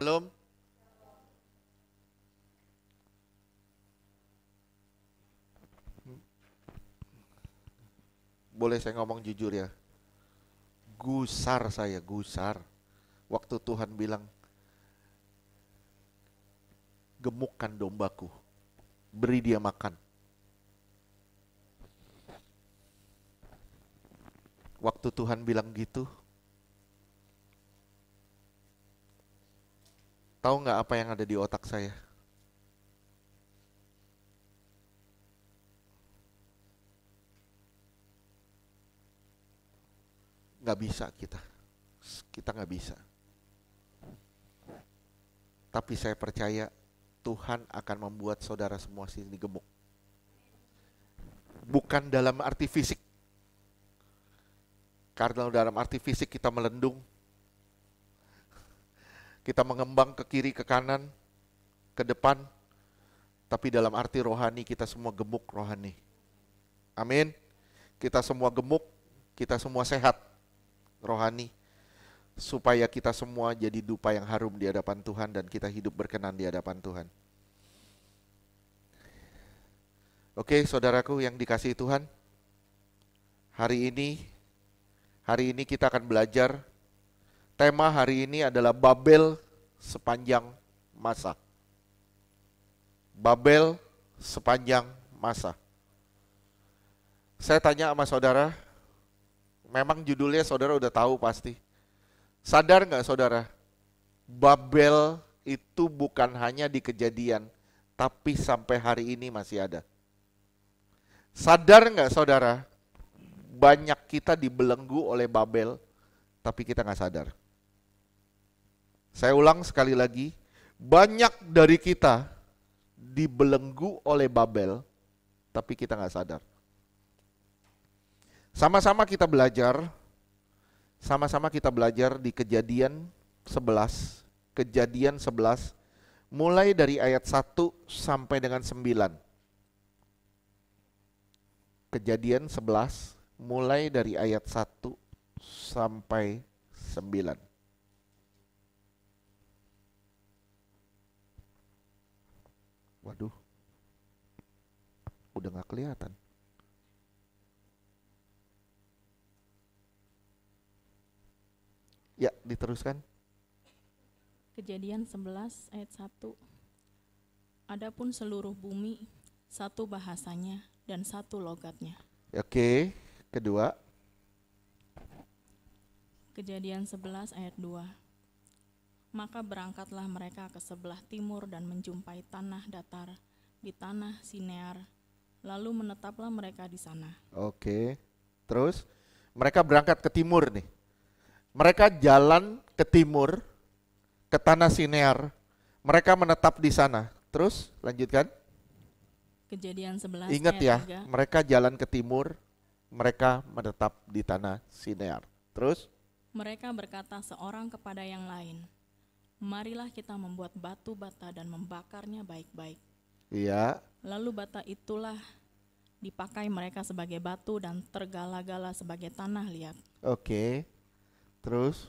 Shalom. Boleh saya ngomong jujur ya? Gusar saya, gusar. Waktu Tuhan bilang, gemukkan dombaku, beri dia makan. Waktu Tuhan bilang gitu, tahu nggak apa yang ada di otak saya? Nggak bisa kita nggak bisa. Tapi saya percaya Tuhan akan membuat saudara semua sini gemuk. Bukan dalam arti fisik. Karena dalam arti fisik kita melendung, kita mengembang ke kiri, ke kanan, ke depan. Tapi dalam arti rohani kita semua gemuk rohani. Amin. Kita semua gemuk, kita semua sehat rohani, supaya kita semua jadi dupa yang harum di hadapan Tuhan dan kita hidup berkenan di hadapan Tuhan. Oke, saudaraku yang dikasihi Tuhan, hari ini kita akan belajar. Tema hari ini adalah Babel sepanjang masa. Babel sepanjang masa. Saya tanya sama saudara, memang judulnya saudara udah tahu pasti. Sadar nggak saudara? Babel itu bukan hanya di Kejadian, tapi sampai hari ini masih ada. Sadar nggak saudara? Banyak kita dibelenggu oleh Babel, tapi kita nggak sadar. Saya ulang sekali lagi, banyak dari kita dibelenggu oleh Babel, tapi kita nggak sadar. Sama-sama kita belajar di Kejadian 11, mulai dari ayat 1 sampai dengan 9. Kejadian 11, mulai dari ayat 1 sampai 9. Waduh, udah gak kelihatan. Ya, diteruskan. Kejadian 11 ayat 1. Adapun seluruh bumi, satu bahasanya dan satu logatnya. Oke, kedua. Kejadian 11 ayat 2. Maka berangkatlah mereka ke sebelah timur dan menjumpai tanah datar di tanah Sinear, lalu menetaplah mereka di sana. Oke, terus mereka berangkat ke timur nih. Mereka jalan ke timur, ke tanah Sinear. Mereka menetap di sana. Terus lanjutkan. Kejadian 11 Ingat ayat ya, 3. mereka jalan ke timur, mereka menetap di tanah Sinear. Terus? Mereka berkata seorang kepada yang lain, marilah kita membuat batu bata dan membakarnya baik-baik. Iya. Lalu bata itulah dipakai mereka sebagai batu dan tergala-gala sebagai tanah liat. Oke. Terus?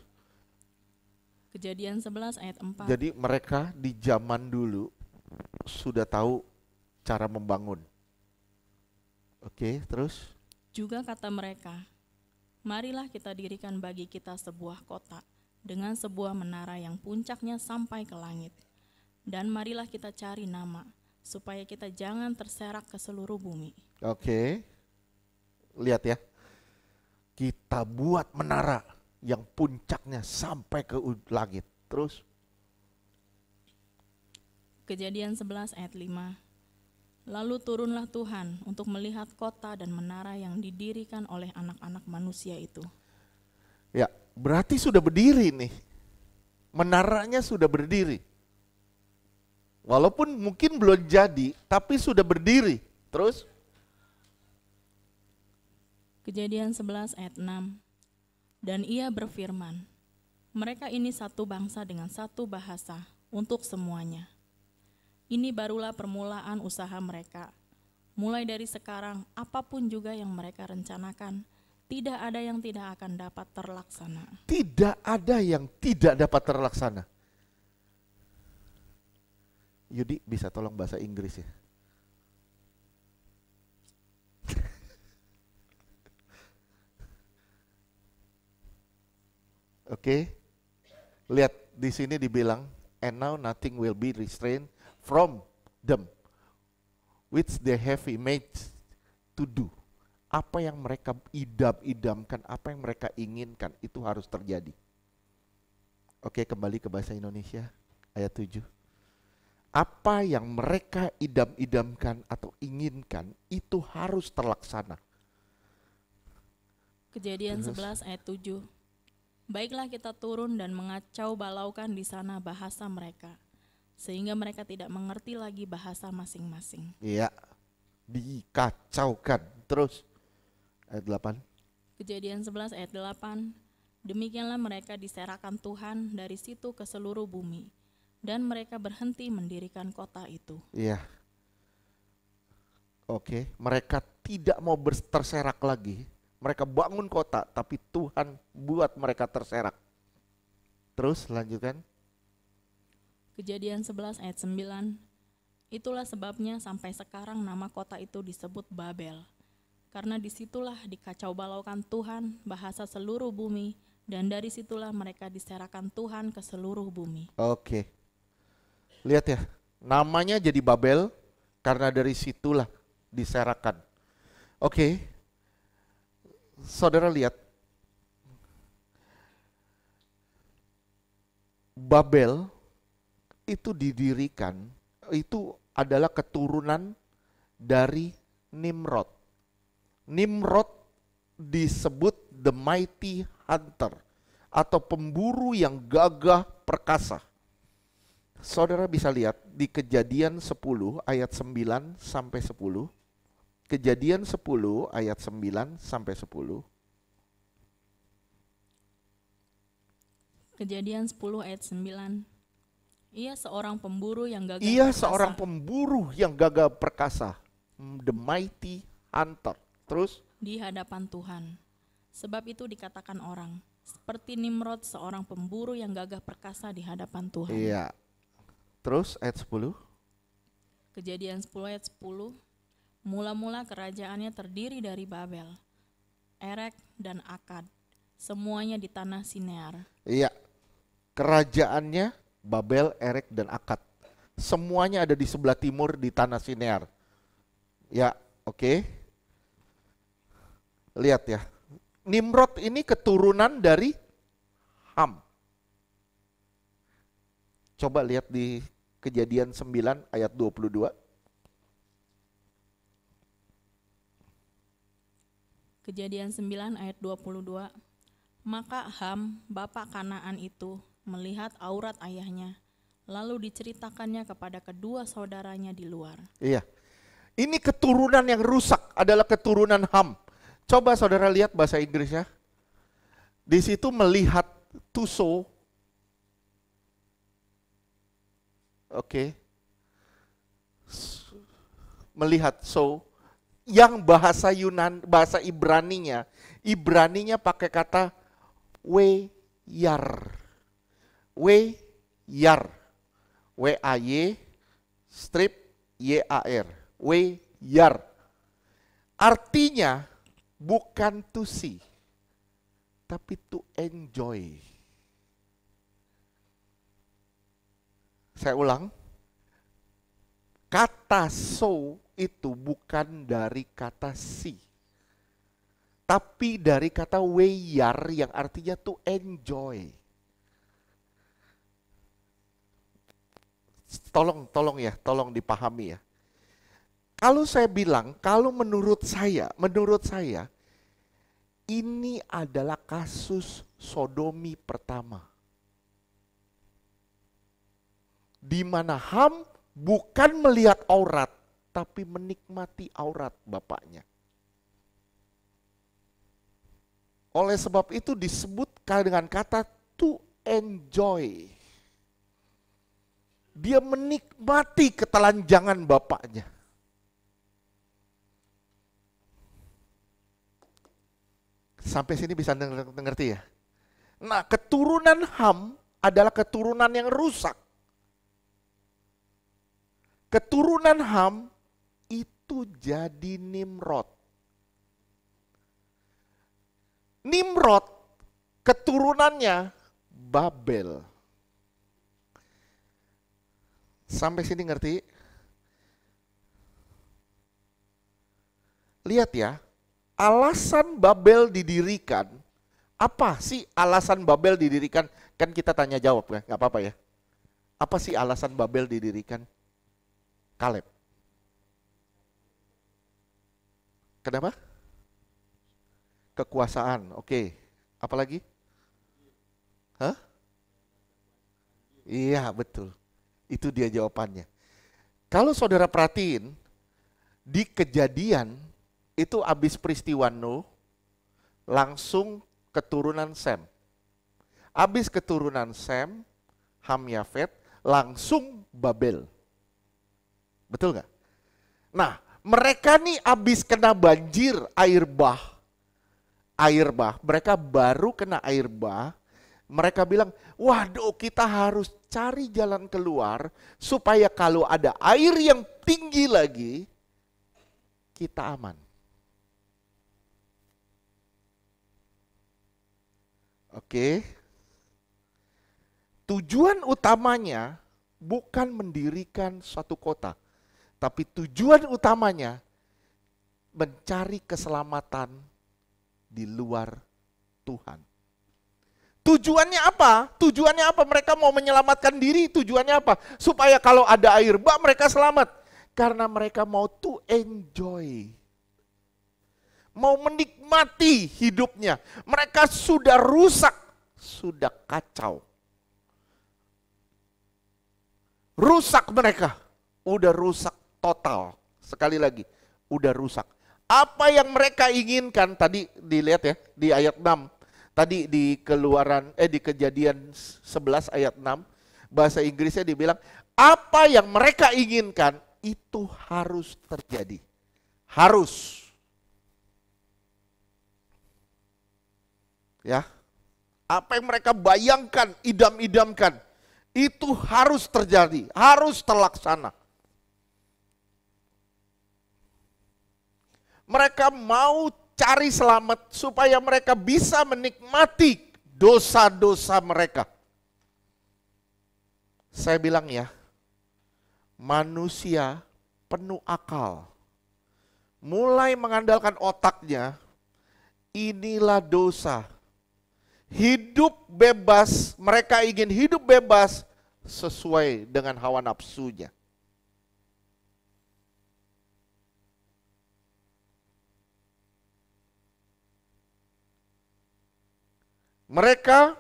Kejadian 11 ayat 4. Jadi mereka di zaman dulu sudah tahu cara membangun. Oke, terus? Juga kata mereka, marilah kita dirikan bagi kita sebuah kota dengan sebuah menara yang puncaknya sampai ke langit. Dan marilah kita cari nama, supaya kita jangan terserak ke seluruh bumi. Oke. Lihat ya. Kita buat menara yang puncaknya sampai ke langit. Terus? Kejadian 11 ayat 5. Lalu turunlah Tuhan untuk melihat kota dan menara yang didirikan oleh anak-anak manusia itu. Ya, berarti sudah berdiri nih. Menaranya sudah berdiri. Walaupun mungkin belum jadi, tapi sudah berdiri. Terus? Kejadian 11 ayat 6. Dan ia berfirman, mereka ini satu bangsa dengan satu bahasa untuk semuanya. Ini barulah permulaan usaha mereka. Mulai dari sekarang, apapun juga yang mereka rencanakan, tidak ada yang tidak akan dapat terlaksana. Tidak ada yang tidak dapat terlaksana. Yudi bisa tolong bahasa Inggris ya? Oke. Lihat di sini dibilang, and now nothing will be restrained from them which they have imaged to do. Apa yang mereka idam-idamkan, apa yang mereka inginkan, itu harus terjadi. Oke, kembali ke bahasa Indonesia, ayat 7. Apa yang mereka idam-idamkan atau inginkan, itu harus terlaksana. Kejadian 11 ayat 7. Baiklah kita turun dan mengacau balaukan di sana bahasa mereka, sehingga mereka tidak mengerti lagi bahasa masing-masing. Iya, dikacaukan. Terus, ayat 8. Kejadian 11 ayat 8. Demikianlah mereka diserahkan Tuhan dari situ ke seluruh bumi, dan mereka berhenti mendirikan kota itu. Iya. Oke, mereka tidak mau terserak lagi. Mereka bangun kota, tapi Tuhan buat mereka terserak. Terus lanjutkan. Kejadian 11 ayat 9. Itulah sebabnya sampai sekarang nama kota itu disebut Babel. Karena disitulah dikacau balaukan Tuhan bahasa seluruh bumi, dan dari situlah mereka diserahkan Tuhan ke seluruh bumi. Oke. Lihat ya, namanya jadi Babel karena dari situlah diserahkan. Oke. Saudara lihat, Babel itu didirikan, itu adalah keturunan dari Nimrod. Nimrod disebut the mighty hunter atau pemburu yang gagah perkasa. Saudara bisa lihat di Kejadian 10 ayat 9 sampai 10. Kejadian 10 ayat 9 sampai 10. Kejadian 10 ayat 9. Ia seorang pemburu yang gagah Ia perkasa. seorang pemburu yang gagah perkasa. The mighty hunter. Terus? Di hadapan Tuhan. Sebab itu dikatakan orang, seperti Nimrod seorang pemburu yang gagah perkasa di hadapan Tuhan. Iya. Terus ayat 10. Kejadian 10 ayat 10. Mula-mula kerajaannya terdiri dari Babel, Erek, dan Akad. Semuanya di tanah Sinear. Iya. Kerajaannya Babel, Erek, dan Akad. Semuanya ada di sebelah timur di tanah Sinear. Ya, oke. Lihat ya. Nimrod ini keturunan dari Ham. Coba lihat di Kejadian 9 ayat 22. Kejadian 9 ayat 22. Maka Ham, bapak Kanaan itu, melihat aurat ayahnya, lalu diceritakannya kepada kedua saudaranya di luar. Iya. Ini keturunan yang rusak adalah keturunan Ham. Coba saudara lihat bahasa Inggrisnya. Di situ melihat tuso. Oke. Melihat so. Yang bahasa bahasa Ibraninya pakai kata weyar. Weyar. W-A-Y strip Y-A-R. Weyar. Artinya bukan to see, tapi to enjoy. Saya ulang. Kata so itu bukan dari kata see, tapi dari kata weyar yang artinya to enjoy. Tolong dipahami ya. Kalau saya bilang, kalau menurut saya, ini adalah kasus sodomi pertama. Di mana Ham bukan melihat aurat, tapi menikmati aurat bapaknya. Oleh sebab itu disebutkan dengan kata to enjoy. Dia menikmati ketelanjangan bapaknya. Sampai sini bisa ngerti ya? Nah, keturunan Ham adalah keturunan yang rusak. Keturunan Ham itu jadi Nimrod. Nimrod keturunannya Babel. Sampai sini ngerti? Lihat ya, alasan Babel didirikan. Apa sih alasan Babel didirikan? Kan kita tanya jawab ya, nggak apa-apa ya. Apa sih alasan Babel didirikan? Kaleb. Kenapa? Kekuasaan, oke. Apalagi? Hah? Iya, betul. Itu dia jawabannya. Kalau saudara perhatiin, di Kejadian itu habis peristiwa Nuh, langsung keturunan Sem. Habis keturunan Sem, Ham Yafet, langsung Babel. Betul nggak? Nah, mereka nih habis kena banjir air bah. Mereka baru kena air bah. Mereka bilang, waduh kita harus cari jalan keluar supaya kalau ada air yang tinggi lagi, kita aman. Oke. Tujuan utamanya bukan mendirikan suatu kota, tapi tujuan utamanya mencari keselamatan di luar Tuhan. Tujuannya apa? Tujuannya apa? Mereka mau menyelamatkan diri, tujuannya apa? Supaya kalau ada air bah mereka selamat. Karena mereka mau to enjoy. Mau menikmati hidupnya. Mereka sudah rusak, sudah kacau. Rusak mereka, udah rusak total. Sekali lagi, udah rusak. Apa yang mereka inginkan tadi dilihat ya di ayat 6. Tadi di di Kejadian 11 ayat 6, bahasa Inggrisnya dibilang, apa yang mereka inginkan itu harus terjadi. Harus. Ya. Apa yang mereka bayangkan, idam-idamkan, itu harus terjadi, harus terlaksana. Mereka mau cari selamat supaya mereka bisa menikmati dosa-dosa mereka. Saya bilang ya, manusia penuh akal. Mulai mengandalkan otaknya, inilah dosa. Hidup bebas, mereka ingin hidup bebas sesuai dengan hawa nafsunya. Mereka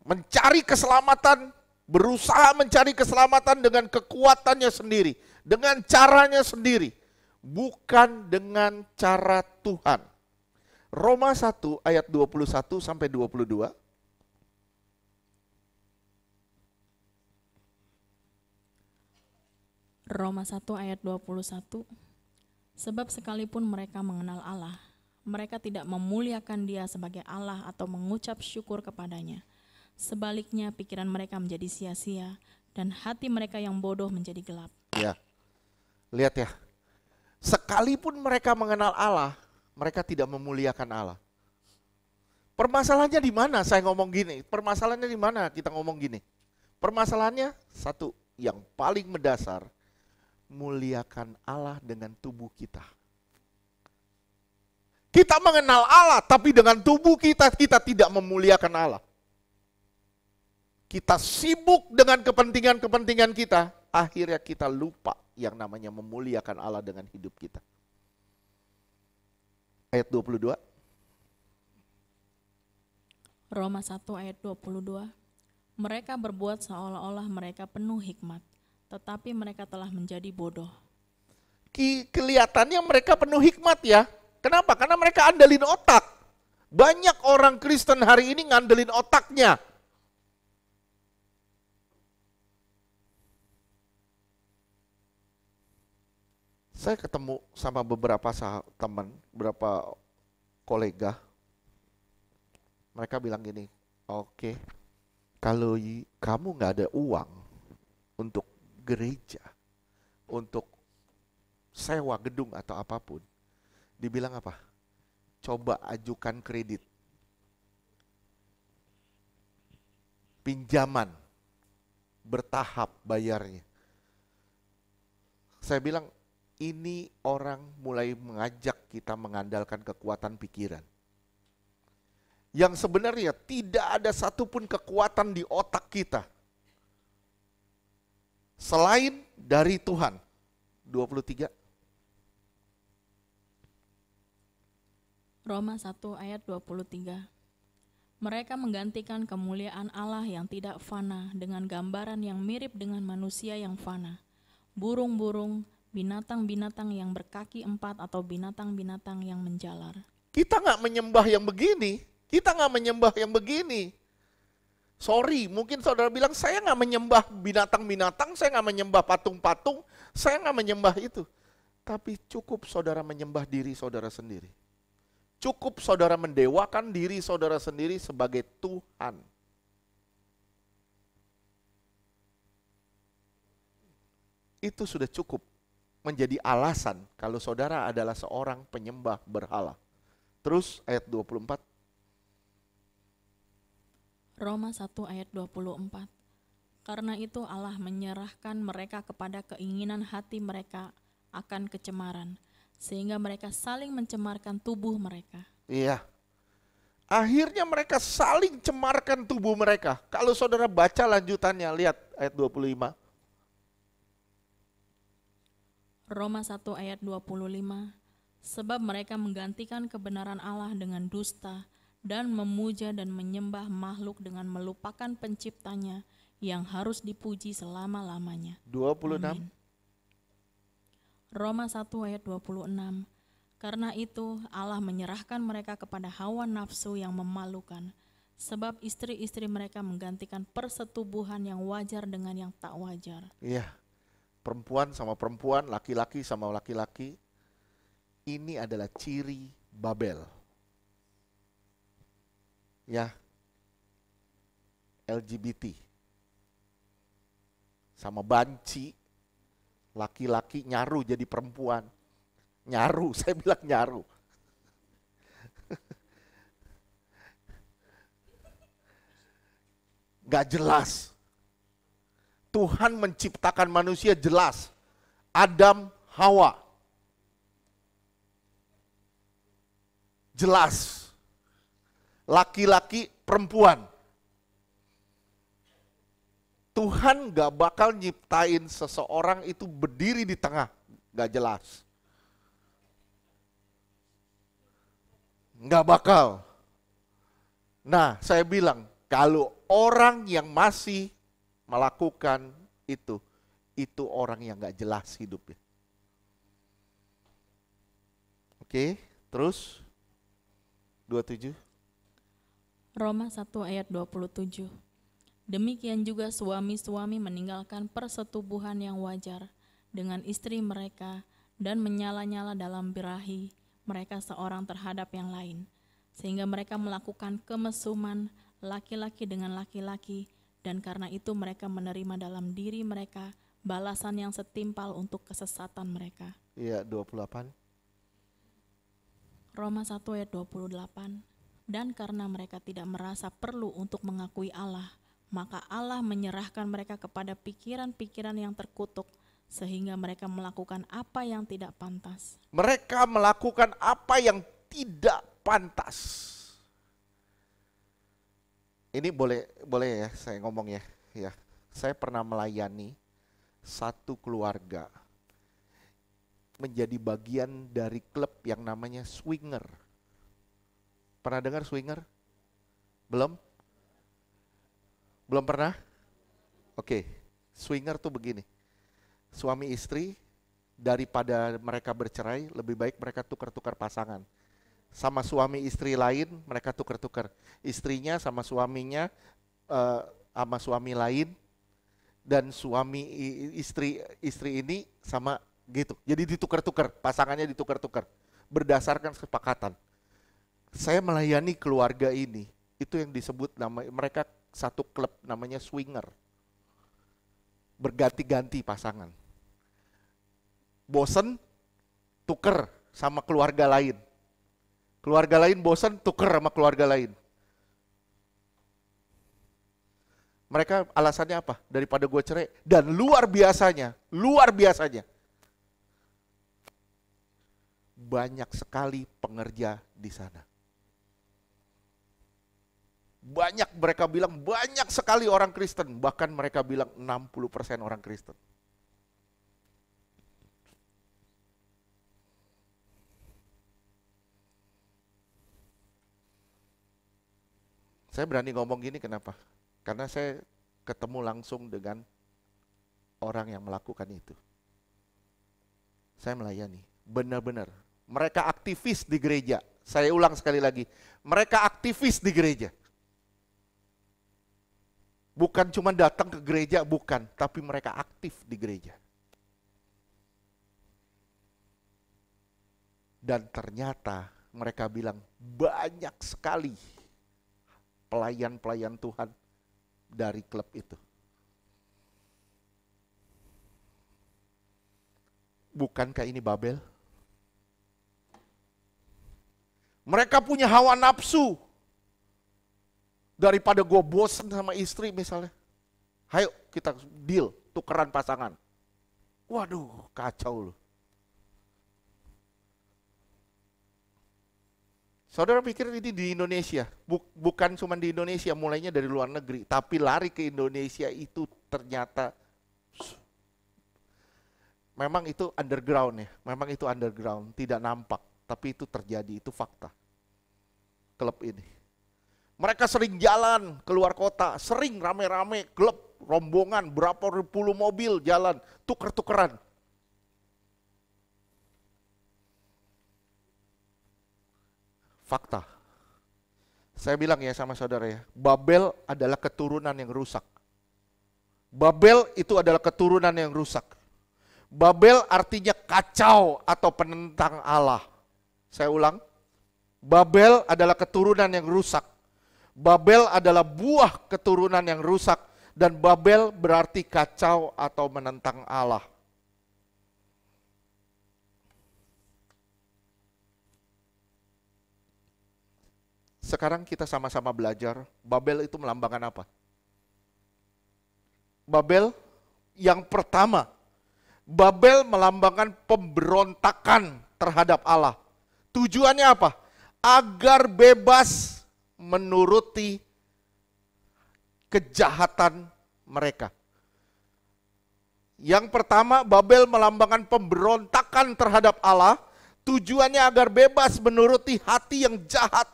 mencari keselamatan, berusaha mencari keselamatan dengan kekuatannya sendiri, dengan caranya sendiri, bukan dengan cara Tuhan. Roma 1 ayat 21 sampai 22. Roma 1 ayat 21. Sebab sekalipun mereka mengenal Allah, mereka tidak memuliakan Dia sebagai Allah atau mengucap syukur kepadanya. Sebaliknya pikiran mereka menjadi sia-sia dan hati mereka yang bodoh menjadi gelap. Ya. Lihat ya. Sekalipun mereka mengenal Allah, mereka tidak memuliakan Allah. Permasalahannya di mana saya ngomong gini? Permasalahannya di mana kita ngomong gini? Permasalahannya satu, yang paling mendasar, muliakan Allah dengan tubuh kita. Kita mengenal Allah, tapi dengan tubuh kita tidak memuliakan Allah. Kita sibuk dengan kepentingan-kepentingan kita, akhirnya kita lupa yang namanya memuliakan Allah dengan hidup kita. Ayat 22. Roma 1 ayat 22. Mereka berbuat seolah-olah mereka penuh hikmat, tetapi mereka telah menjadi bodoh. Kelihatannya mereka penuh hikmat ya. Kenapa? Karena mereka andalin otak. Banyak orang Kristen hari ini ngandelin otaknya. Saya ketemu sama beberapa teman, beberapa kolega. Mereka bilang gini, oke, kalau kamu nggak ada uang untuk gereja, untuk sewa gedung atau apapun, dibilang apa? Coba ajukan kredit. Pinjaman. Bertahap bayarnya. Saya bilang, ini orang mulai mengajak kita mengandalkan kekuatan pikiran. Yang sebenarnya tidak ada satupun kekuatan di otak kita selain dari Tuhan. 23. Roma 1 ayat 23. Mereka menggantikan kemuliaan Allah yang tidak fana dengan gambaran yang mirip dengan manusia yang fana, burung-burung, binatang-binatang yang berkaki 4 atau binatang-binatang yang menjalar. Kita nggak menyembah yang begini, kita nggak menyembah yang begini. Sorry, mungkin saudara bilang, saya nggak menyembah binatang-binatang, saya nggak menyembah patung-patung, saya nggak menyembah itu. Tapi cukup saudara menyembah diri saudara sendiri. Cukup saudara mendewakan diri saudara sendiri sebagai Tuhan. Itu sudah cukup menjadi alasan kalau saudara adalah seorang penyembah berhala. Terus ayat 24. Roma 1 ayat 24. Karena itu Allah menyerahkan mereka kepada keinginan hati mereka akan kecemaran, sehingga mereka saling mencemarkan tubuh mereka. Iya. Akhirnya mereka saling cemarkan tubuh mereka. Kalau saudara baca lanjutannya, lihat ayat 25. Roma 1 ayat 25. Sebab mereka menggantikan kebenaran Allah dengan dusta dan memuja dan menyembah makhluk dengan melupakan penciptanya yang harus dipuji selama-lamanya. 26. Amin. Roma 1 ayat 26. Karena itu Allah menyerahkan mereka kepada hawa nafsu yang memalukan, sebab istri-istri mereka menggantikan persetubuhan yang wajar dengan yang tak wajar. Iya. Perempuan sama perempuan, laki-laki sama laki-laki. Ini adalah ciri Babel. Ya. LGBT. Sama banci. Laki-laki nyaru jadi perempuan. Nyaru, saya bilang nyaru. Gak jelas. Tuhan menciptakan manusia jelas. Adam, Hawa. Jelas. Laki-laki, perempuan. Tuhan gak bakal nyiptain seseorang itu berdiri di tengah. Gak jelas. Gak bakal. Nah, saya bilang, kalau orang yang masih melakukan itu orang yang gak jelas hidupnya. Oke, terus 27. Roma 1 ayat 27. Demikian juga suami-suami meninggalkan persetubuhan yang wajar dengan istri mereka dan menyala-nyala dalam birahi mereka seorang terhadap yang lain, sehingga mereka melakukan kemesuman laki-laki dengan laki-laki, dan karena itu mereka menerima dalam diri mereka balasan yang setimpal untuk kesesatan mereka. Iya, 28. Roma 1 ayat 28. Dan karena mereka tidak merasa perlu untuk mengakui Allah, maka Allah menyerahkan mereka kepada pikiran-pikiran yang terkutuk, sehingga mereka melakukan apa yang tidak pantas. Mereka melakukan apa yang tidak pantas. Ini boleh ya saya ngomong ya. Ya, saya pernah melayani satu keluarga menjadi bagian dari klub yang namanya swinger. Pernah dengar swinger? Belum? Belum pernah? Oke, swinger tuh begini. Suami istri, daripada mereka bercerai, lebih baik mereka tukar-tukar pasangan. Sama suami istri lain, mereka tukar-tukar. Istrinya sama suaminya, sama suami lain, dan suami istri ini sama gitu. Jadi ditukar-tukar, pasangannya ditukar-tukar. Berdasarkan kesepakatan. Saya melayani keluarga ini, itu yang disebut mereka satu klub namanya swinger. Berganti-ganti pasangan. bosen, tuker sama keluarga lain. Keluarga lain bosen, tuker sama keluarga lain. Mereka alasannya apa? Daripada gue cerai. Dan luar biasanya, banyak sekali pengerja di sana. Banyak, mereka bilang banyak sekali orang Kristen. Bahkan mereka bilang 60% orang Kristen. Saya berani ngomong gini kenapa? Karena saya ketemu langsung dengan orang yang melakukan itu. Saya melayani, benar-benar. Mereka aktivis di gereja. Saya ulang sekali lagi, mereka aktivis di gereja. Bukan cuma datang ke gereja, bukan. Tapi mereka aktif di gereja. Dan ternyata mereka bilang banyak sekali pelayan-pelayan Tuhan dari klub itu. Bukankah ini Babel? Mereka punya hawa nafsu. Daripada gue bosen sama istri misalnya. Ayo kita deal, tukeran pasangan. Waduh, kacau loh. Saudara pikir ini di Indonesia? Bukan cuma di Indonesia, mulainya dari luar negeri. Tapi lari ke Indonesia itu ternyata memang itu underground ya. Memang itu underground, tidak nampak. Tapi itu terjadi, itu fakta. Klub ini. Mereka sering jalan keluar kota, sering rame-rame, klub, rombongan, berapa puluh mobil jalan, tuker-tukeran. Fakta. Saya bilang ya sama saudara ya, Babel adalah keturunan yang rusak. Babel itu adalah keturunan yang rusak. Babel artinya kacau atau penentang Allah. Saya ulang, Babel adalah keturunan yang rusak. Babel adalah buah keturunan yang rusak. Dan Babel berarti kacau atau menentang Allah. Sekarang kita sama-sama belajar, Babel itu melambangkan apa? Babel yang pertama, Babel melambangkan pemberontakan terhadap Allah. Tujuannya apa? Agar bebas menuruti kejahatan mereka. Yang pertama, Babel melambangkan pemberontakan terhadap Allah. Tujuannya agar bebas menuruti hati yang jahat.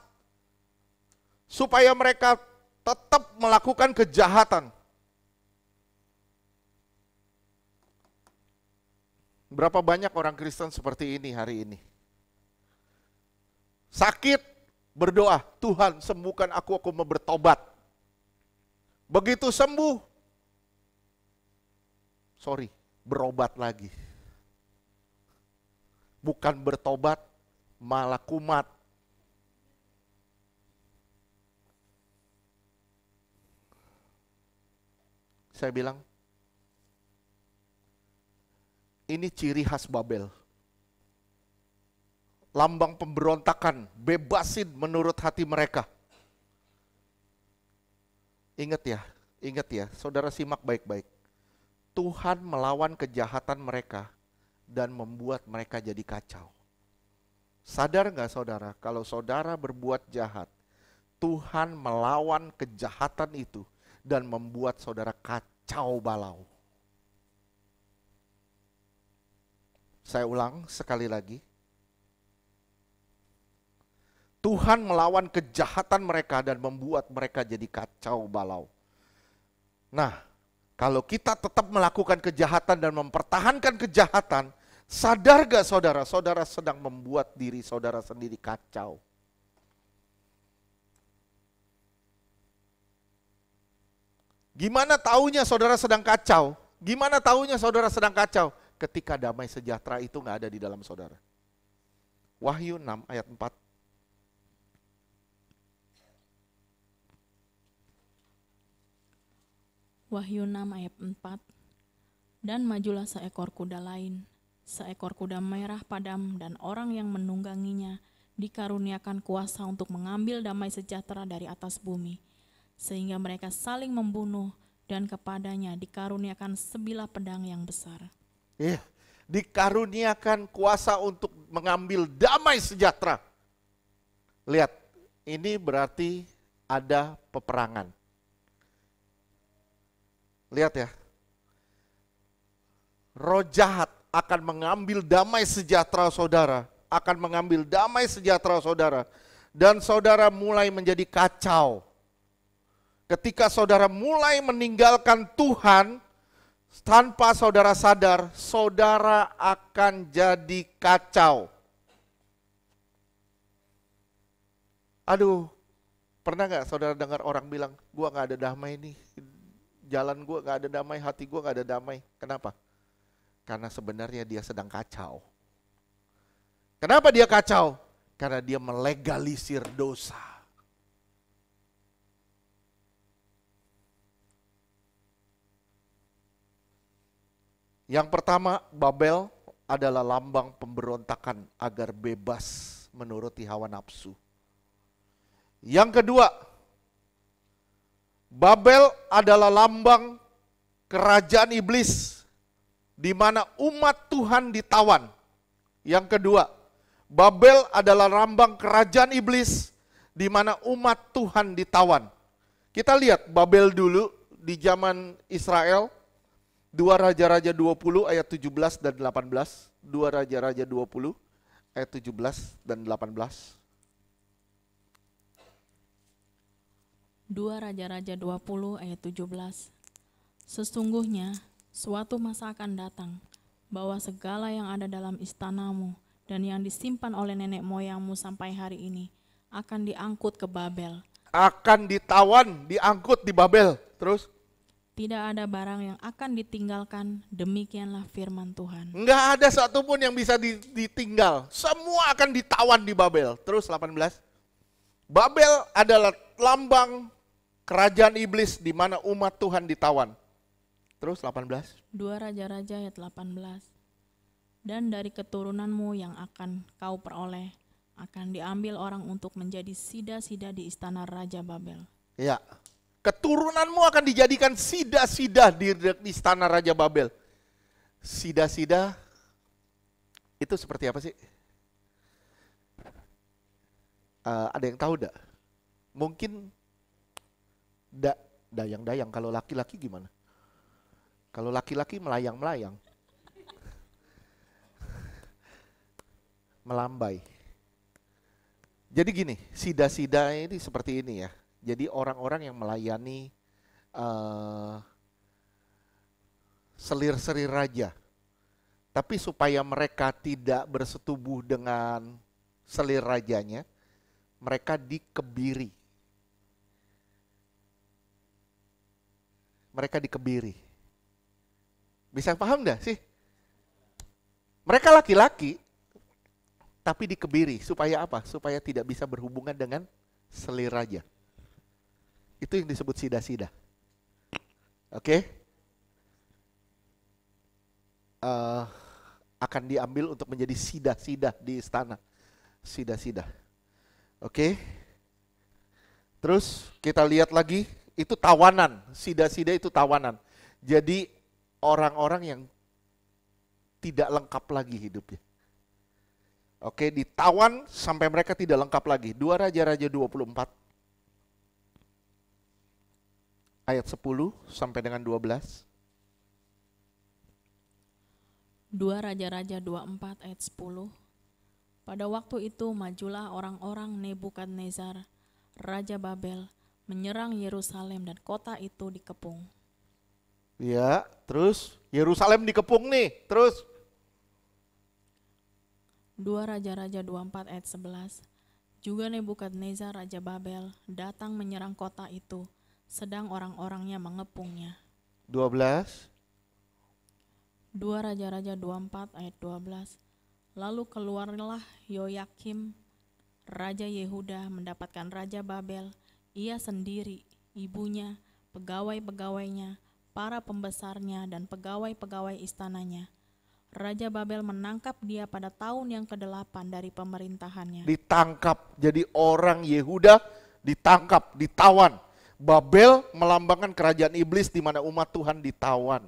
Supaya mereka tetap melakukan kejahatan. Berapa banyak orang Kristen seperti ini hari ini? Sakit, berdoa, Tuhan sembuhkan aku mau bertobat. Begitu sembuh, berobat lagi. Bukan bertobat, malah kumat. Saya bilang, ini ciri khas Babel. Lambang pemberontakan, bebasin menurut hati mereka. Ingat ya, saudara simak baik-baik. Tuhan melawan kejahatan mereka dan membuat mereka jadi kacau. Sadar gak saudara, kalau saudara berbuat jahat, Tuhan melawan kejahatan itu dan membuat saudara kacau balau. Saya ulang sekali lagi. Tuhan melawan kejahatan mereka dan membuat mereka jadi kacau balau. Nah, kalau kita tetap melakukan kejahatan dan mempertahankan kejahatan, sadar gak saudara, saudara sedang membuat diri saudara sendiri kacau. Gimana taunya saudara sedang kacau? Gimana taunya saudara sedang kacau? Ketika damai sejahtera itu gak ada di dalam saudara. Wahyu 6 ayat 4. Wahyu 6 ayat 4. Dan majulah seekor kuda lain. seekor kuda merah padam dan orang yang menungganginya dikaruniakan kuasa untuk mengambil damai sejahtera dari atas bumi, sehingga mereka saling membunuh dan kepadanya dikaruniakan sebilah pedang yang besar. Iya, dikaruniakan kuasa untuk mengambil damai sejahtera. Lihat, ini berarti ada peperangan. Lihat ya, roh jahat akan mengambil damai sejahtera saudara, akan mengambil damai sejahtera saudara, dan saudara mulai menjadi kacau. Ketika saudara mulai meninggalkan Tuhan, tanpa saudara sadar, saudara akan jadi kacau. Aduh, pernah gak saudara dengar orang bilang, gua gak ada damai nih, jalan gua gak ada damai, hati gua gak ada damai. Kenapa? Karena sebenarnya dia sedang kacau. Kenapa dia kacau? Karena dia melegalisir dosa. Yang pertama, Babel adalah lambang pemberontakan agar bebas menuruti hawa nafsu. Yang kedua, Babel adalah lambang kerajaan iblis, di mana umat Tuhan ditawan. Yang kedua, Babel adalah lambang kerajaan iblis, di mana umat Tuhan ditawan. Kita lihat Babel dulu di zaman Israel, 2 Raja-Raja 20 ayat 17 dan 18. 2 Raja-Raja 20 ayat 17 dan 18. 2 Raja-Raja 20 ayat 17. Sesungguhnya suatu masa akan datang bahwa segala yang ada dalam istanamu dan yang disimpan oleh nenek moyangmu sampai hari ini akan diangkut ke Babel. Akan ditawan, diangkut di Babel. Terus? Tidak ada barang yang akan ditinggalkan, demikianlah firman Tuhan. Enggak ada satupun yang bisa ditinggal. Semua akan ditawan di Babel. Terus 18. Babel adalah lambang kerajaan iblis di mana umat Tuhan ditawan. Terus 18. 2 Raja-Raja ayat 18. Dan dari keturunanmu yang akan kau peroleh, akan diambil orang untuk menjadi sida-sida di istana Raja Babel. Ya, keturunanmu akan dijadikan sida-sida di istana Raja Babel. Sida-sida itu seperti apa sih? Ada yang tahu enggak? Mungkin dayang-dayang. Kalau laki-laki gimana? Kalau laki-laki melayang-melayang. Melambai. Jadi gini, sida-sida ini seperti ini ya. Jadi orang-orang yang melayani selir-selir raja. Tapi supaya mereka tidak bersetubuh dengan selir rajanya, mereka dikebiri. Mereka dikebiri. Bisa paham enggak sih? Mereka laki-laki, tapi dikebiri. Supaya apa? Supaya tidak bisa berhubungan dengan selir raja. Itu yang disebut sida-sida. Oke? Akan diambil untuk menjadi sida-sida di istana. Sida-sida. Oke? Terus kita lihat lagi, itu tawanan. Sida-sida itu tawanan. Jadi orang-orang yang tidak lengkap lagi hidupnya. Oke, ditawan sampai mereka tidak lengkap lagi. 2 Raja-Raja 24 ayat 10 sampai dengan 12. 2 Raja-Raja 24 ayat 10. Pada waktu itu majulah orang-orang Nebukadnezar, Raja Babel, menyerang Yerusalem dan kota itu dikepung. Ya, terus Yerusalem dikepung nih, terus 2 Raja-Raja 24 ayat 11. Juga Nebukadnezar Raja Babel datang menyerang kota itu, sedang orang-orangnya mengepungnya. 12. 2 Raja-Raja 24 ayat 12. Lalu keluarlah Yoyakim, Raja Yehuda mendapatkan Raja Babel, ia sendiri, ibunya, pegawai-pegawainya, para pembesarnya dan pegawai-pegawai istananya. Raja Babel menangkap dia pada tahun yang ke-8 dari pemerintahannya. Ditangkap, jadi orang Yehuda ditangkap, ditawan. Babel melambangkan kerajaan iblis di mana umat Tuhan ditawan.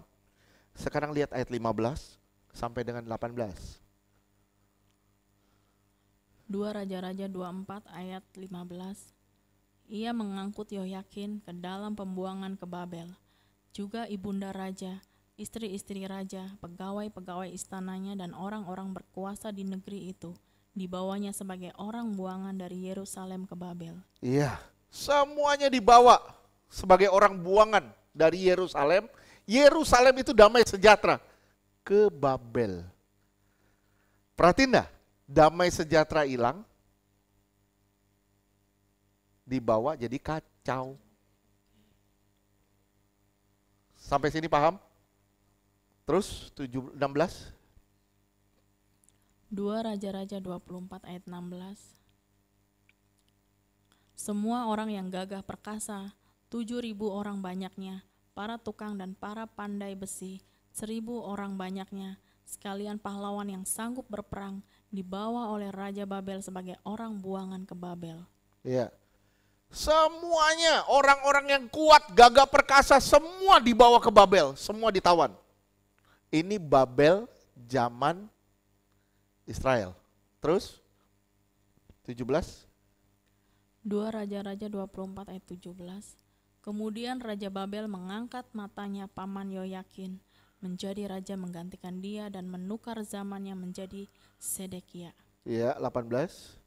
Sekarang lihat ayat 15 sampai dengan 18. 2 Raja-Raja 24 ayat 15. Ia mengangkut Yehoyakin ke dalam pembuangan ke Babel. Juga ibunda raja, istri-istri raja, pegawai-pegawai istananya dan orang-orang berkuasa di negeri itu dibawanya sebagai orang buangan dari Yerusalem ke Babel. Iya, semuanya dibawa sebagai orang buangan dari Yerusalem. Yerusalem itu damai sejahtera ke Babel. Perhatiin dah, damai sejahtera hilang, dibawa jadi kacau. Sampai sini paham? Terus 16. 2 Raja-Raja 24 ayat 16. Semua orang yang gagah perkasa, 7.000 orang banyaknya, para tukang dan para pandai besi, 1.000 orang banyaknya, sekalian pahlawan yang sanggup berperang, dibawa oleh Raja Babel sebagai orang buangan ke Babel. Iya. Semuanya orang-orang yang kuat, gagah perkasa, semua dibawa ke Babel, semua ditawan. Ini Babel zaman Israel. Terus 17. 2 Raja-Raja 24 ayat 17. Kemudian Raja Babel mengangkat matanya paman Yehoyakin menjadi raja menggantikan dia dan menukar zamannya menjadi Sedekia. Iya, 18.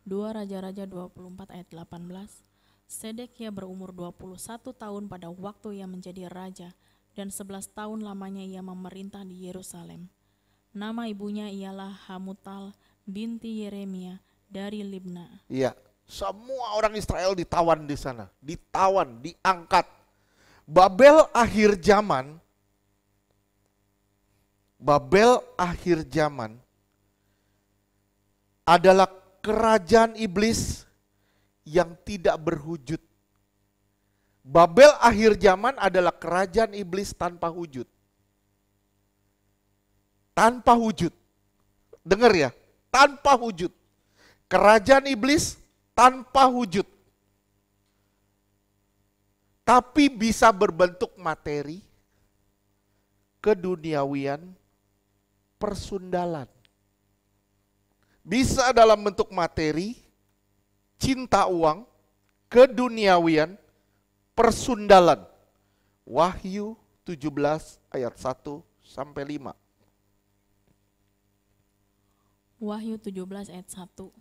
2 Raja-Raja 24 ayat 18. Sedekia berumur 21 tahun pada waktu ia menjadi raja dan 11 tahun lamanya ia memerintah di Yerusalem. Nama ibunya ialah Hamutal binti Yeremia dari Libna. Iya, semua orang Israel ditawan di sana, ditawan, diangkat. Babel akhir zaman, Babel akhir zaman adalah kerajaan iblis yang tidak berwujud. Babel akhir zaman adalah kerajaan iblis tanpa wujud. Tanpa wujud. Dengar ya, tanpa wujud. Kerajaan iblis tanpa wujud. Tapi bisa berbentuk materi, keduniawian, persundalan. Bisa dalam bentuk materi, cinta uang, keduniawian, persundalan. Wahyu 17 ayat 1 sampai 5. Wahyu 17 ayat 1.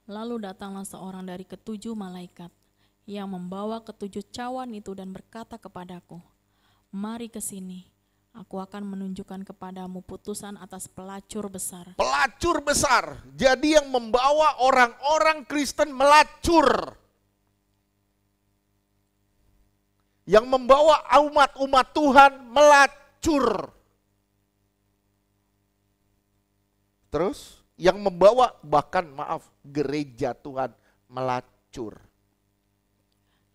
Lalu datanglah seorang dari ketujuh malaikat yang membawa ketujuh cawan itu dan berkata kepadaku, "Mari ke sini. Aku akan menunjukkan kepadamu putusan atas pelacur besar." Pelacur besar. Jadi yang membawa orang-orang Kristen melacur. Yang membawa umat-umat Tuhan melacur. Terus yang membawa bahkan gereja Tuhan melacur.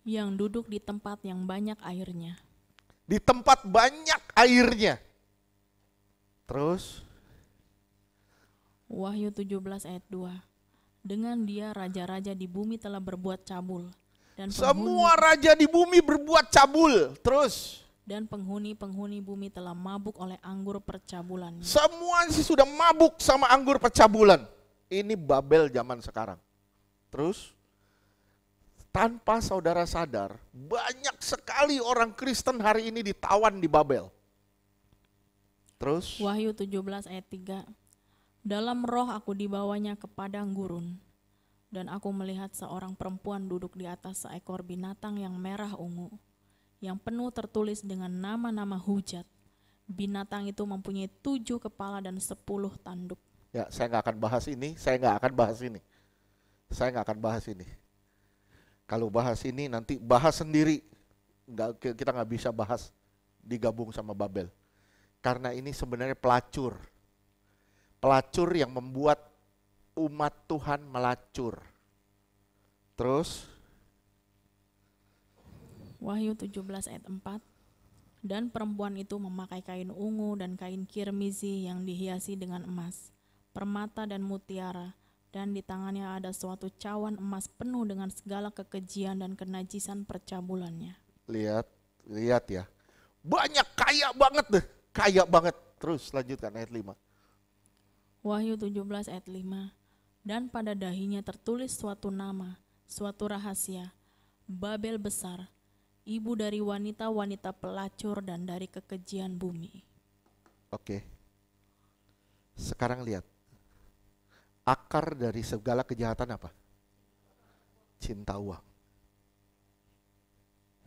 Yang duduk di tempat yang banyak airnya. Di tempat banyak airnya. Terus Wahyu 17 ayat 2. Dengan dia raja-raja di bumi telah berbuat cabul. Dan semua raja di bumi berbuat cabul. Terus dan penghuni-penghuni bumi telah mabuk oleh anggur percabulannya. Semua sudah mabuk sama anggur percabulan. Ini Babel zaman sekarang. Terus tanpa saudara sadar, banyak sekali orang Kristen hari ini ditawan di Babel. Terus Wahyu 17 ayat 3. Dalam roh aku dibawanya ke padang gurun, dan aku melihat seorang perempuan duduk di atas seekor binatang yang merah ungu, yang penuh tertulis dengan nama-nama hujat. Binatang itu mempunyai 7 kepala dan 10 tanduk. Ya, saya nggak akan bahas ini, saya nggak akan bahas ini. Kalau bahas ini nanti bahas sendiri, kita nggak bisa bahas digabung sama Babel. Karena ini sebenarnya pelacur. Pelacur yang membuat umat Tuhan melacur. Terus Wahyu 17 ayat 4. Dan perempuan itu memakai kain ungu dan kain kirmizi yang dihiasi dengan emas, permata dan mutiara, dan di tangannya ada suatu cawan emas penuh dengan segala kekejian dan kenajisan percabulannya. Lihat, lihat ya. Banyak, kaya banget deh. Kaya banget. Terus lanjutkan ayat 5. Wahyu 17 ayat 5. Dan pada dahinya tertulis suatu nama, suatu rahasia, Babel besar, ibu dari wanita-wanita pelacur dan dari kekejian bumi. Oke. Sekarang lihat. Akar dari segala kejahatan apa? Cinta uang.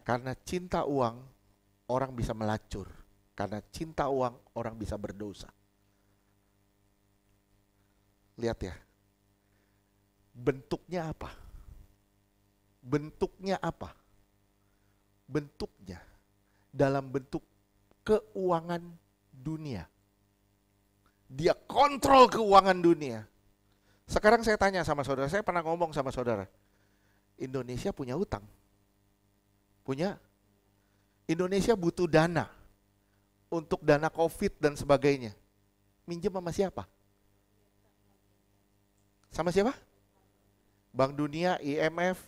Karena cinta uang, orang bisa melacur. Karena cinta uang, orang bisa berdosa. Lihat ya. Bentuknya apa? Bentuknya apa? Bentuknya dalam bentuk keuangan dunia. Dia kontrol keuangan dunia. Sekarang saya tanya sama saudara, saya pernah ngomong sama saudara, Indonesia punya utang. Punya? Indonesia butuh dana untuk dana COVID dan sebagainya. Minjem sama siapa? Sama siapa? Bank Dunia, IMF,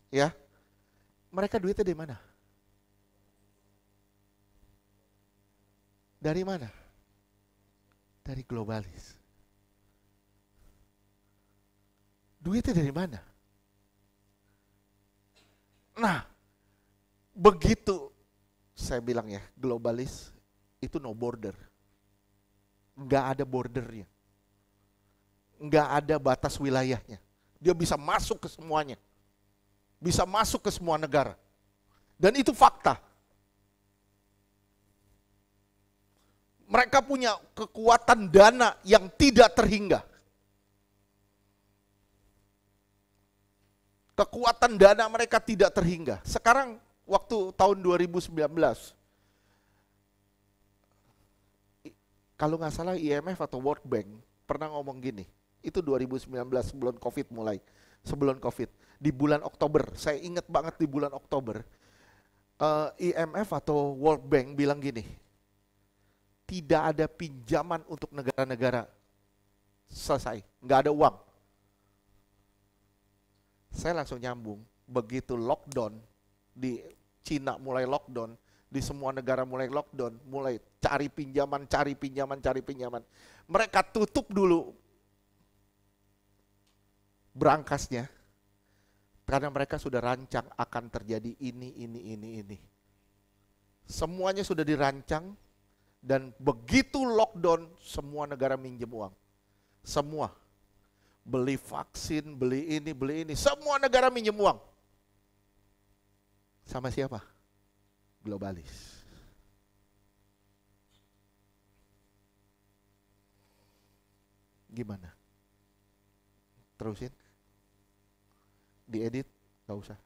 ya. Mereka duitnya dari mana? Dari mana? Dari globalis. Duitnya dari mana? Nah, begitu saya bilang ya, globalis itu no border. Nggak ada bordernya. Nggak ada batas wilayahnya. Dia bisa masuk ke semuanya. Bisa masuk ke semua negara. Dan itu fakta. Mereka punya kekuatan dana yang tidak terhingga. Kekuatan dana mereka tidak terhingga. Sekarang waktu tahun 2019, kalau nggak salah IMF atau World Bank pernah ngomong gini, itu 2019 sebelum COVID mulai, sebelum COVID. Di bulan Oktober, saya ingat banget di bulan Oktober, IMF atau World Bank bilang gini, tidak ada pinjaman untuk negara-negara, selesai, nggak ada uang. Saya langsung nyambung, begitu lockdown, di Cina mulai lockdown, di semua negara mulai lockdown, mulai cari pinjaman. Mereka tutup dulu berangkasnya, karena mereka sudah rancang akan terjadi ini. Semuanya sudah dirancang, dan begitu lockdown, semua negara minjem uang. Semua. Beli vaksin, beli ini. Semua negara minjem uang. Sama siapa? Globalis. Gimana? Terusin. Diedit? Gak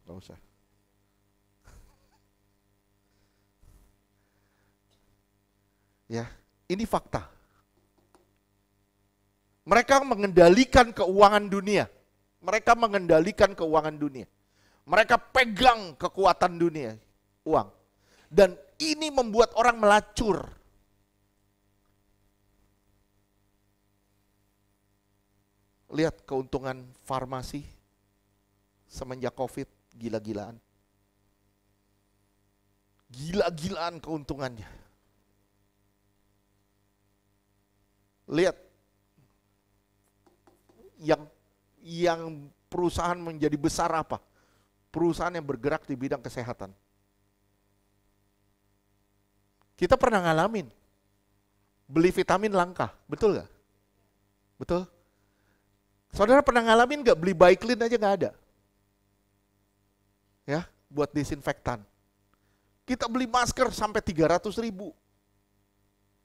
usah. Ya, ini fakta. Mereka mengendalikan keuangan dunia. Mereka pegang kekuatan dunia, uang. Dan ini membuat orang melacur. Lihat keuntungan farmasi semenjak COVID, gila-gilaan. Gila-gilaan keuntungannya. Lihat yang perusahaan menjadi besar apa? Perusahaan yang bergerak di bidang kesehatan. Kita pernah ngalamin beli vitamin langka, betul gak? Betul? Saudara pernah ngalamin gak beli Baiklin aja gak ada? Ya, buat disinfektan. Kita beli masker sampai 300.000.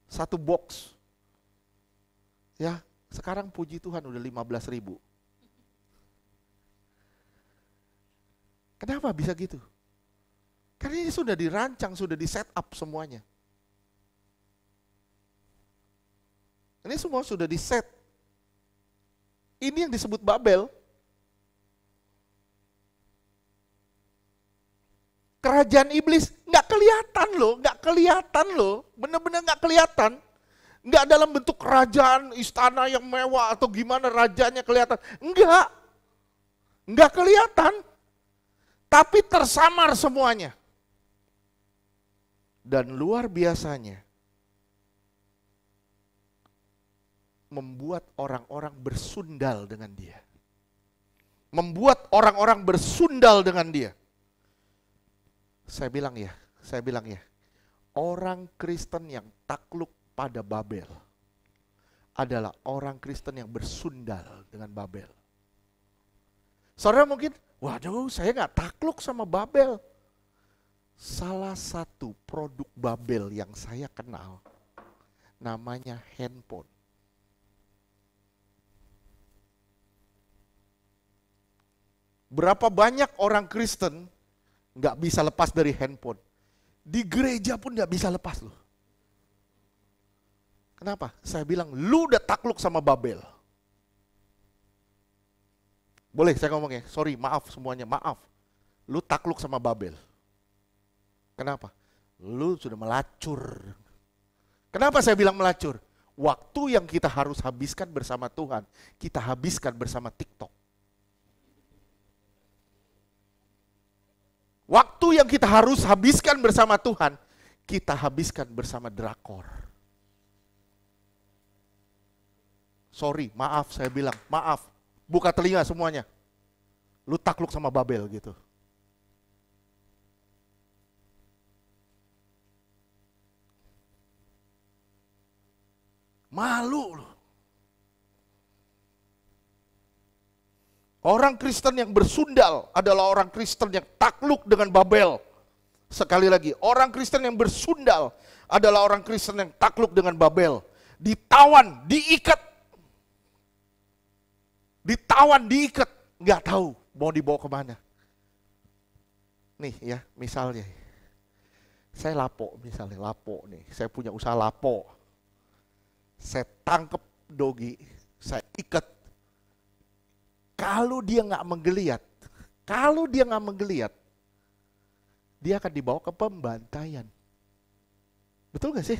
Satu box. Ya, sekarang puji Tuhan udah 15.000. Kenapa bisa gitu? Karena ini sudah dirancang, sudah di set up semuanya. Ini semua sudah di set. Ini yang disebut Babel. Kerajaan iblis nggak kelihatan loh, nggak kelihatan loh, bener-bener nggak kelihatan. Nggak dalam bentuk kerajaan, istana yang mewah atau gimana rajanya kelihatan. Nggak kelihatan. Tapi tersamar semuanya. Dan luar biasanya, membuat orang-orang bersundal dengan dia. Membuat orang-orang bersundal dengan dia. Saya bilang ya, orang Kristen yang takluk pada Babel adalah orang Kristen yang bersundal dengan Babel. Saudara mungkin, waduh saya nggak takluk sama Babel. Salah satu produk Babel yang saya kenal, namanya handphone. Berapa banyak orang Kristen nggak bisa lepas dari handphone. Di gereja pun nggak bisa lepas loh. Kenapa? Saya bilang, lu udah takluk sama Babel. Boleh saya ngomong ya? Sorry, maaf semuanya, maaf. Lu takluk sama Babel. Kenapa? Lu sudah melacur. Kenapa saya bilang melacur? Waktu yang kita harus habiskan bersama Tuhan, kita habiskan bersama TikTok. Waktu yang kita harus habiskan bersama Tuhan, kita habiskan bersama drakor. Sorry, maaf saya bilang, maaf. Buka telinga semuanya. Lu takluk sama Babel gitu. Malu loh. Orang Kristen yang bersundal adalah orang Kristen yang takluk dengan Babel. Sekali lagi, orang Kristen yang bersundal adalah orang Kristen yang takluk dengan Babel. Ditawan, diikat. Ditawan, diikat. Nggak tahu mau dibawa kemana. Nih ya, misalnya. Saya lapo misalnya, lapo nih. Saya punya usaha lapo. Saya tangkep dogi, saya ikat. Kalau dia nggak menggeliat, dia akan dibawa ke pembantaian. Betul nggak sih?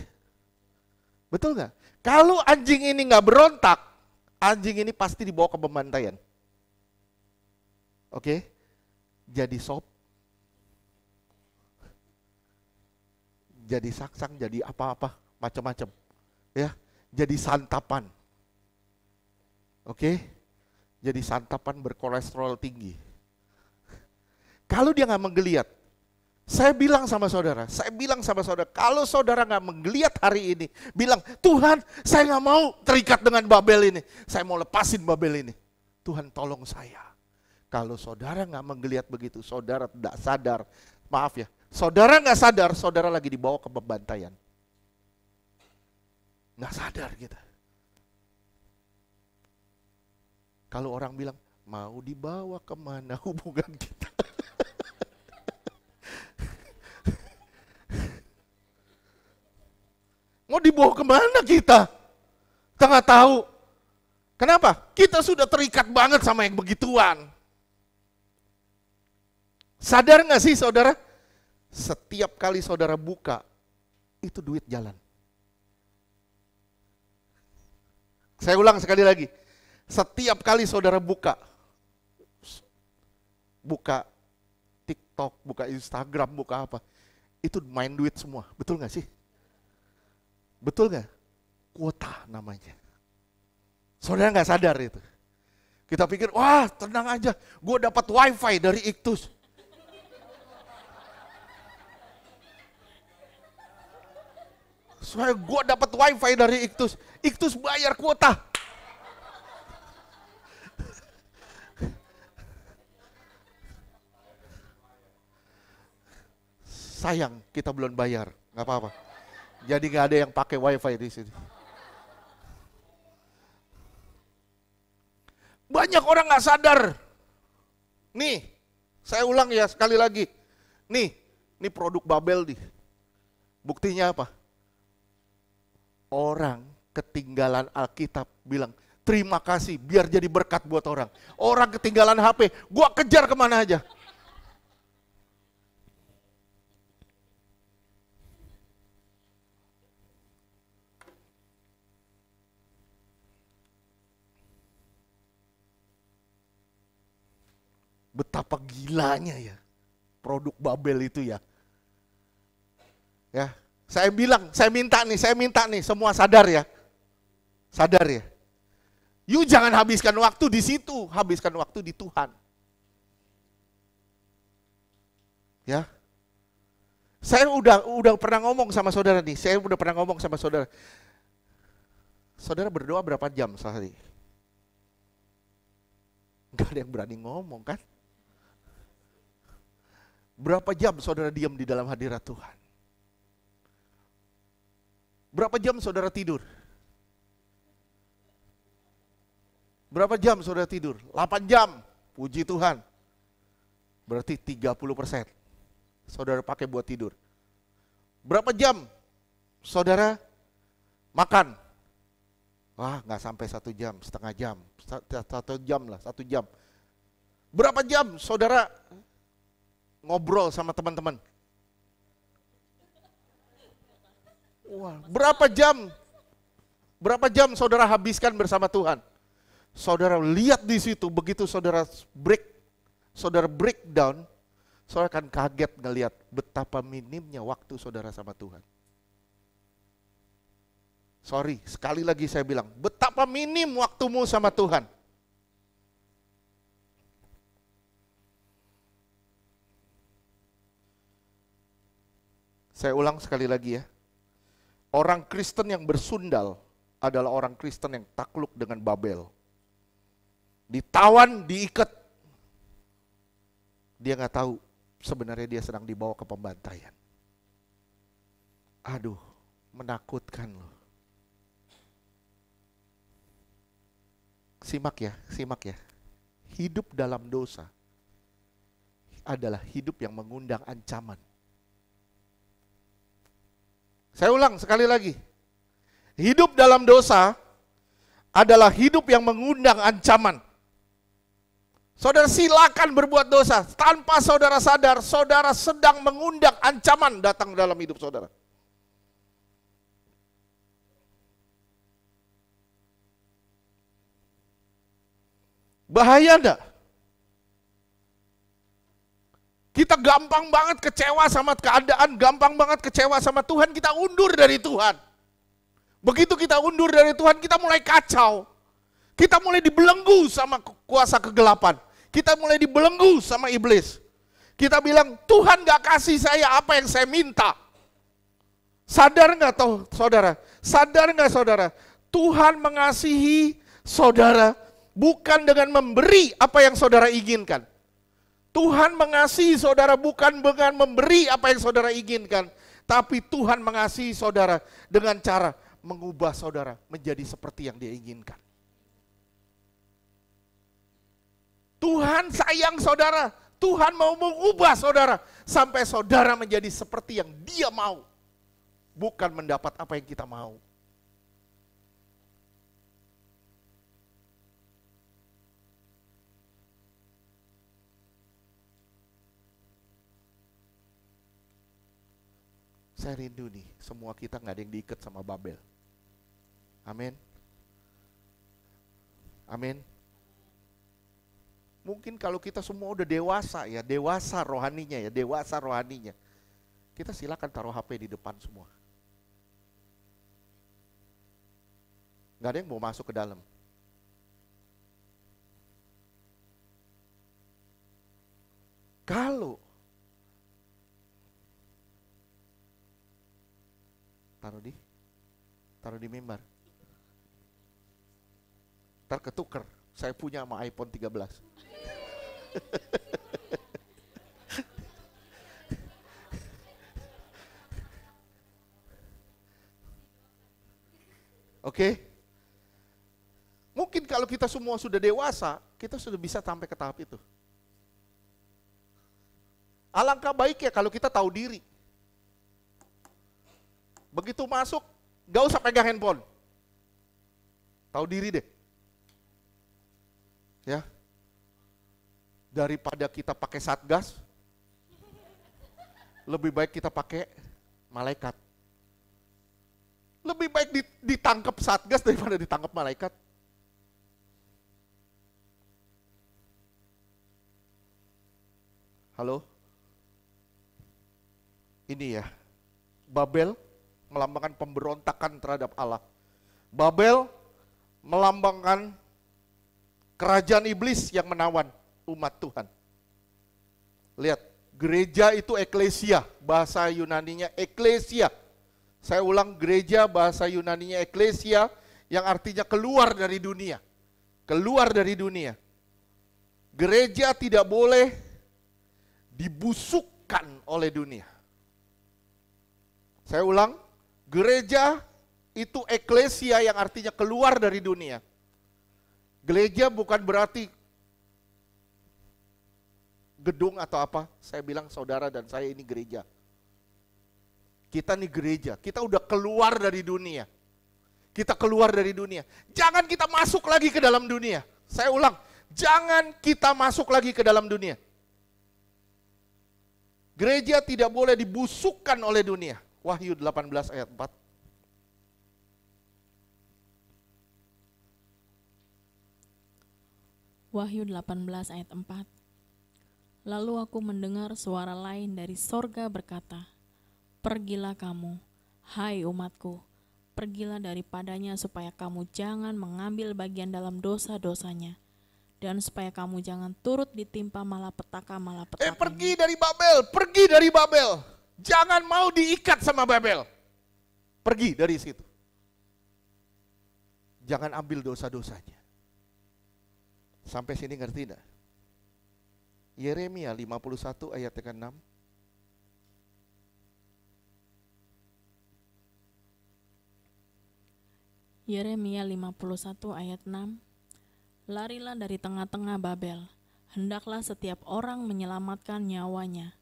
Betul nggak? Kalau anjing ini nggak berontak, anjing ini pasti dibawa ke pembantaian. Oke? Jadi sop, jadi saksang, jadi apa-apa, macam-macam. Ya, jadi santapan. Oke? Jadi santapan berkolesterol tinggi. Kalau dia nggak menggeliat, saya bilang sama saudara, kalau saudara nggak menggeliat hari ini, bilang, Tuhan saya nggak mau terikat dengan Babel ini, saya mau lepasin Babel ini. Tuhan tolong saya. Kalau saudara nggak menggeliat begitu, saudara tidak sadar, maaf ya, saudara nggak sadar, saudara lagi dibawa ke pembantaian. Nggak sadar kita. Kalau orang bilang, mau dibawa kemana hubungan kita? Mau dibawa kemana kita? Kita nggak tahu. Kenapa? Kita sudah terikat banget sama yang begituan. Sadar nggak sih saudara? Setiap kali saudara buka, itu duit jalan. Saya ulang sekali lagi. Setiap kali saudara buka TikTok, buka Instagram, buka apa, itu main duit semua. Betul nggak sih? Betul nggak? Kuota namanya. Saudara nggak sadar itu. Kita pikir, wah tenang aja, gue dapat wifi dari Iktus. Soalnya gue dapat wifi dari Iktus. Iktus bayar kuota. Sayang, kita belum bayar, nggak apa-apa. Jadi nggak ada yang pakai wifi di sini. Banyak orang nggak sadar. Nih, saya ulang ya sekali lagi. Nih produk Babel nih. Buktinya apa? Orang ketinggalan Alkitab bilang, terima kasih, biar jadi berkat buat orang. Orang ketinggalan HP, gua kejar kemana aja. Betapa gilanya ya produk Babel itu ya. Ya, saya minta nih semua sadar ya. Sadar ya. You jangan habiskan waktu di situ, habiskan waktu di Tuhan. Ya. Saya udah pernah ngomong sama saudara nih, Saudara berdoa berapa jam sehari? Gak ada yang berani ngomong kan? Berapa jam saudara diam di dalam hadirat Tuhan? Berapa jam saudara tidur? Berapa jam saudara tidur? 8 jam, puji Tuhan. Berarti 30% saudara pakai buat tidur. Berapa jam saudara makan? Wah, nggak sampai 1 jam, setengah jam, 1 jam lah, 1 jam. Berapa jam saudara ngobrol sama teman-teman? Wah, berapa jam saudara habiskan bersama Tuhan? Saudara lihat di situ, begitu saudara breakdown, saudara akan kaget ngelihat betapa minimnya waktu saudara sama Tuhan. Sorry, sekali lagi saya bilang, betapa minim waktumu sama Tuhan. Saya ulang sekali lagi ya. Orang Kristen yang bersundal adalah orang Kristen yang takluk dengan Babel. Ditawan, diikat. Dia nggak tahu sebenarnya dia sedang dibawa ke pembantaian. Aduh, menakutkan loh. Simak ya. Hidup dalam dosa adalah hidup yang mengundang ancaman. Saya ulang sekali lagi. Hidup dalam dosa adalah hidup yang mengundang ancaman. Saudara silakan berbuat dosa. Tanpa saudara sadar, saudara sedang mengundang ancaman datang dalam hidup saudara. Bahaya enggak? Kita gampang banget kecewa sama keadaan, gampang banget kecewa sama Tuhan, kita undur dari Tuhan. Begitu kita undur dari Tuhan, kita mulai kacau. Kita mulai dibelenggu sama kuasa kegelapan. Kita mulai dibelenggu sama iblis. Kita bilang, Tuhan gak kasih saya apa yang saya minta. Sadar gak saudara? Sadar gak saudara? Tuhan mengasihi saudara bukan dengan memberi apa yang saudara inginkan. Tuhan mengasihi saudara bukan dengan memberi apa yang saudara inginkan. Tapi Tuhan mengasihi saudara dengan cara mengubah saudara menjadi seperti yang dia inginkan. Tuhan sayang saudara. Tuhan mau mengubah saudara sampai saudara menjadi seperti yang dia mau. Bukan mendapat apa yang kita mau. Saya rindu nih, semua kita gak ada yang diikat sama Babel. Amin. Amin. Mungkin kalau kita semua udah dewasa ya, dewasa rohaninya. Kita silakan taruh HP di depan semua. Gak ada yang mau masuk ke dalam. Kalau taruh di mimbar. Ntar ketuker, saya punya sama iPhone 13. Oke? Mungkin kalau kita semua sudah dewasa, kita sudah bisa sampai ke tahap itu. Alangkah baiknya kalau kita tahu diri. Begitu masuk, gak usah pegang handphone. Tahu diri deh. Ya. Daripada kita pakai satgas, lebih baik kita pakai malaikat. Lebih baik ditangkap satgas daripada ditangkap malaikat. Halo? Ini ya, Babel melambangkan pemberontakan terhadap Allah. Babel melambangkan kerajaan iblis yang menawan umat Tuhan. Lihat, gereja itu eklesia, bahasa Yunaninya eklesia. Saya ulang, gereja bahasa Yunaninya eklesia yang artinya keluar dari dunia. Keluar dari dunia. Gereja tidak boleh dibusukkan oleh dunia. Saya ulang, gereja itu eklesia yang artinya keluar dari dunia. Gereja bukan berarti gedung atau apa. Saya bilang saudara dan saya ini gereja. Kita nih gereja, kita udah keluar dari dunia. Kita keluar dari dunia. Jangan kita masuk lagi ke dalam dunia. Saya ulang, jangan kita masuk lagi ke dalam dunia. Gereja tidak boleh dibusukkan oleh dunia. Wahyu 18 ayat 4. Wahyu 18 ayat 4. Lalu aku mendengar suara lain dari sorga berkata, "Pergilah kamu, hai umatku, pergilah daripadanya supaya kamu jangan mengambil bagian dalam dosa-dosanya, dan supaya kamu jangan turut ditimpa malapetaka-malapetakanya." Pergi dari Babel, pergi dari Babel. Jangan mau diikat sama Babel. Pergi dari situ. Jangan ambil dosa-dosanya. Sampai sini ngerti enggak? Yeremia 51 ayat 6. Yeremia 51 ayat 6. Larilah dari tengah-tengah Babel, hendaklah setiap orang menyelamatkan nyawanya.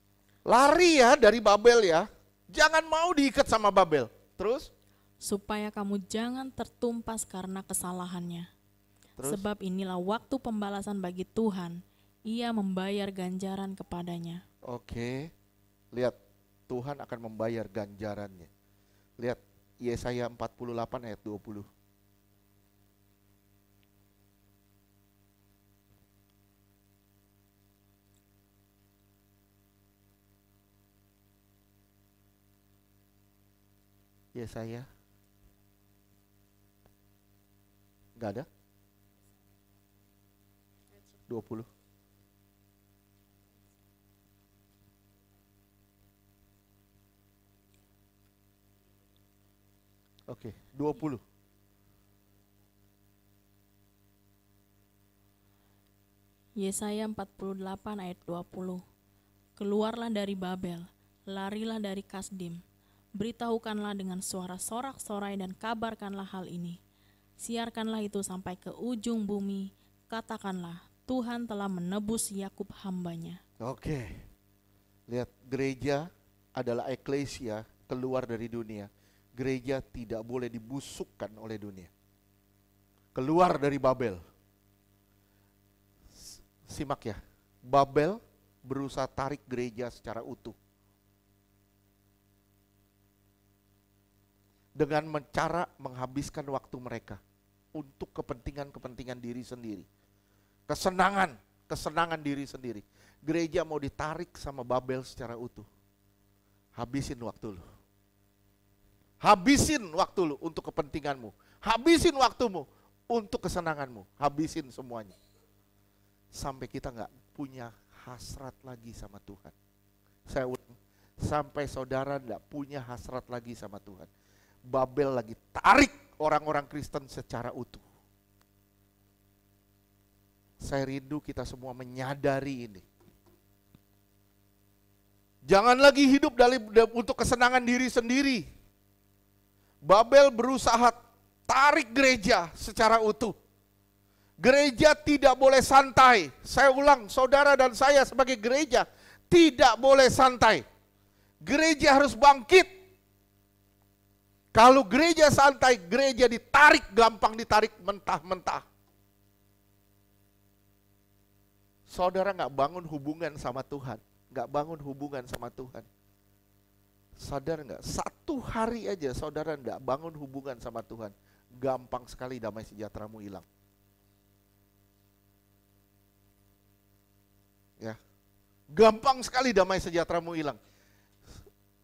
Lari ya dari Babel ya. Jangan mau diikat sama Babel. Terus? Supaya kamu jangan tertumpas karena kesalahannya. Terus? Sebab inilah waktu pembalasan bagi Tuhan. Ia membayar ganjaran kepadanya. Oke. Lihat, Tuhan akan membayar ganjarannya. Lihat, Yesaya 48 ayat 20. Yesaya. Enggak ada? 20. Oke, 20. Yesaya 48 ayat 20. Keluarlah dari Babel, larilah dari Kasdim. Beritahukanlah dengan suara sorak-sorai dan kabarkanlah hal ini. Siarkanlah itu sampai ke ujung bumi. Katakanlah, Tuhan telah menebus Yakub hambanya. Oke. Lihat, gereja adalah eklesia keluar dari dunia. Gereja tidak boleh dibusukkan oleh dunia. Keluar dari Babel. Simak ya, Babel berusaha tarik gereja secara utuh. Dengan cara menghabiskan waktu mereka untuk kepentingan-kepentingan diri sendiri. Kesenangan diri sendiri. Gereja mau ditarik sama Babel secara utuh. Habisin waktu lu. Habisin waktu lu untuk kepentinganmu. Habisin waktumu untuk kesenanganmu. Habisin semuanya. Sampai kita gak punya hasrat lagi sama Tuhan. Saya ulang, sampai saudara gak punya hasrat lagi sama Tuhan. Babel lagi tarik orang-orang Kristen secara utuh. Saya rindu kita semua menyadari ini. Jangan lagi hidup untuk kesenangan diri sendiri. Babel berusaha tarik gereja secara utuh. Gereja tidak boleh santai. Saya ulang, saudara dan saya sebagai gereja tidak boleh santai. Gereja harus bangkit. Kalau gereja santai, gereja ditarik, gampang ditarik mentah-mentah. Saudara gak bangun hubungan sama Tuhan, gak bangun hubungan sama Tuhan. Sadar gak? Satu hari aja saudara gak bangun hubungan sama Tuhan, gampang sekali damai sejahteramu hilang. Ya, Gampang sekali damai sejahteramu hilang.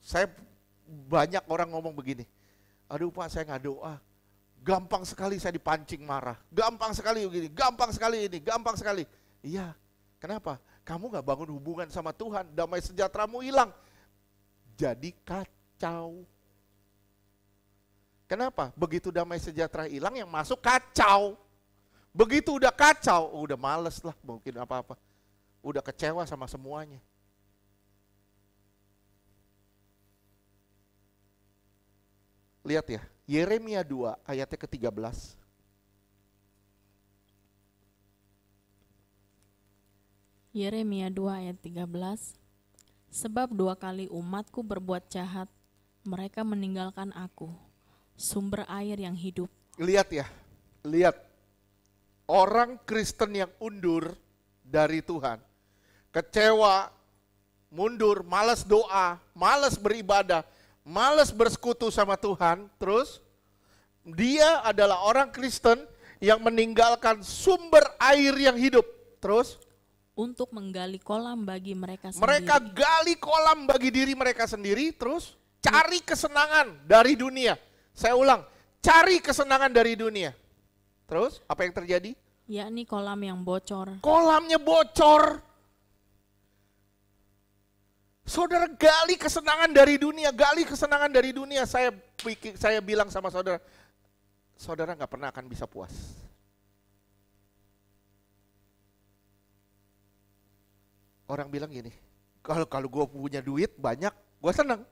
Saya banyak orang ngomong begini, aduh Pak saya nggak doa, gampang sekali saya dipancing marah, gampang sekali begini, gampang sekali ini, gampang sekali. Iya, kenapa? Kamu nggak bangun hubungan sama Tuhan, damai sejahteramu hilang. Jadi kacau. Kenapa? Begitu damai sejahtera hilang yang masuk kacau. Begitu udah kacau, udah males lah mungkin apa-apa. Udah kecewa sama semuanya. Lihat ya, Yeremia 2 ayatnya ke-13. Yeremia 2 ayat 13. Sebab 2 kali umatku berbuat jahat, mereka meninggalkan aku, sumber air yang hidup. Lihat ya, lihat. Orang Kristen yang undur dari Tuhan, kecewa, mundur, malas doa, malas beribadah, malas bersekutu sama Tuhan, terus dia adalah orang Kristen yang meninggalkan sumber air yang hidup. Terus Untuk menggali kolam bagi mereka sendiri. mereka gali kolam bagi diri mereka sendiri, terus cari kesenangan dari dunia. Saya ulang, cari kesenangan dari dunia. Terus apa yang terjadi? Yakni kolam yang bocor. Kolamnya bocor. Saudara gali kesenangan dari dunia, gali kesenangan dari dunia. Saya bilang sama saudara, saudara nggak pernah akan bisa puas. Orang bilang gini, kalau gue punya duit banyak, gue senang.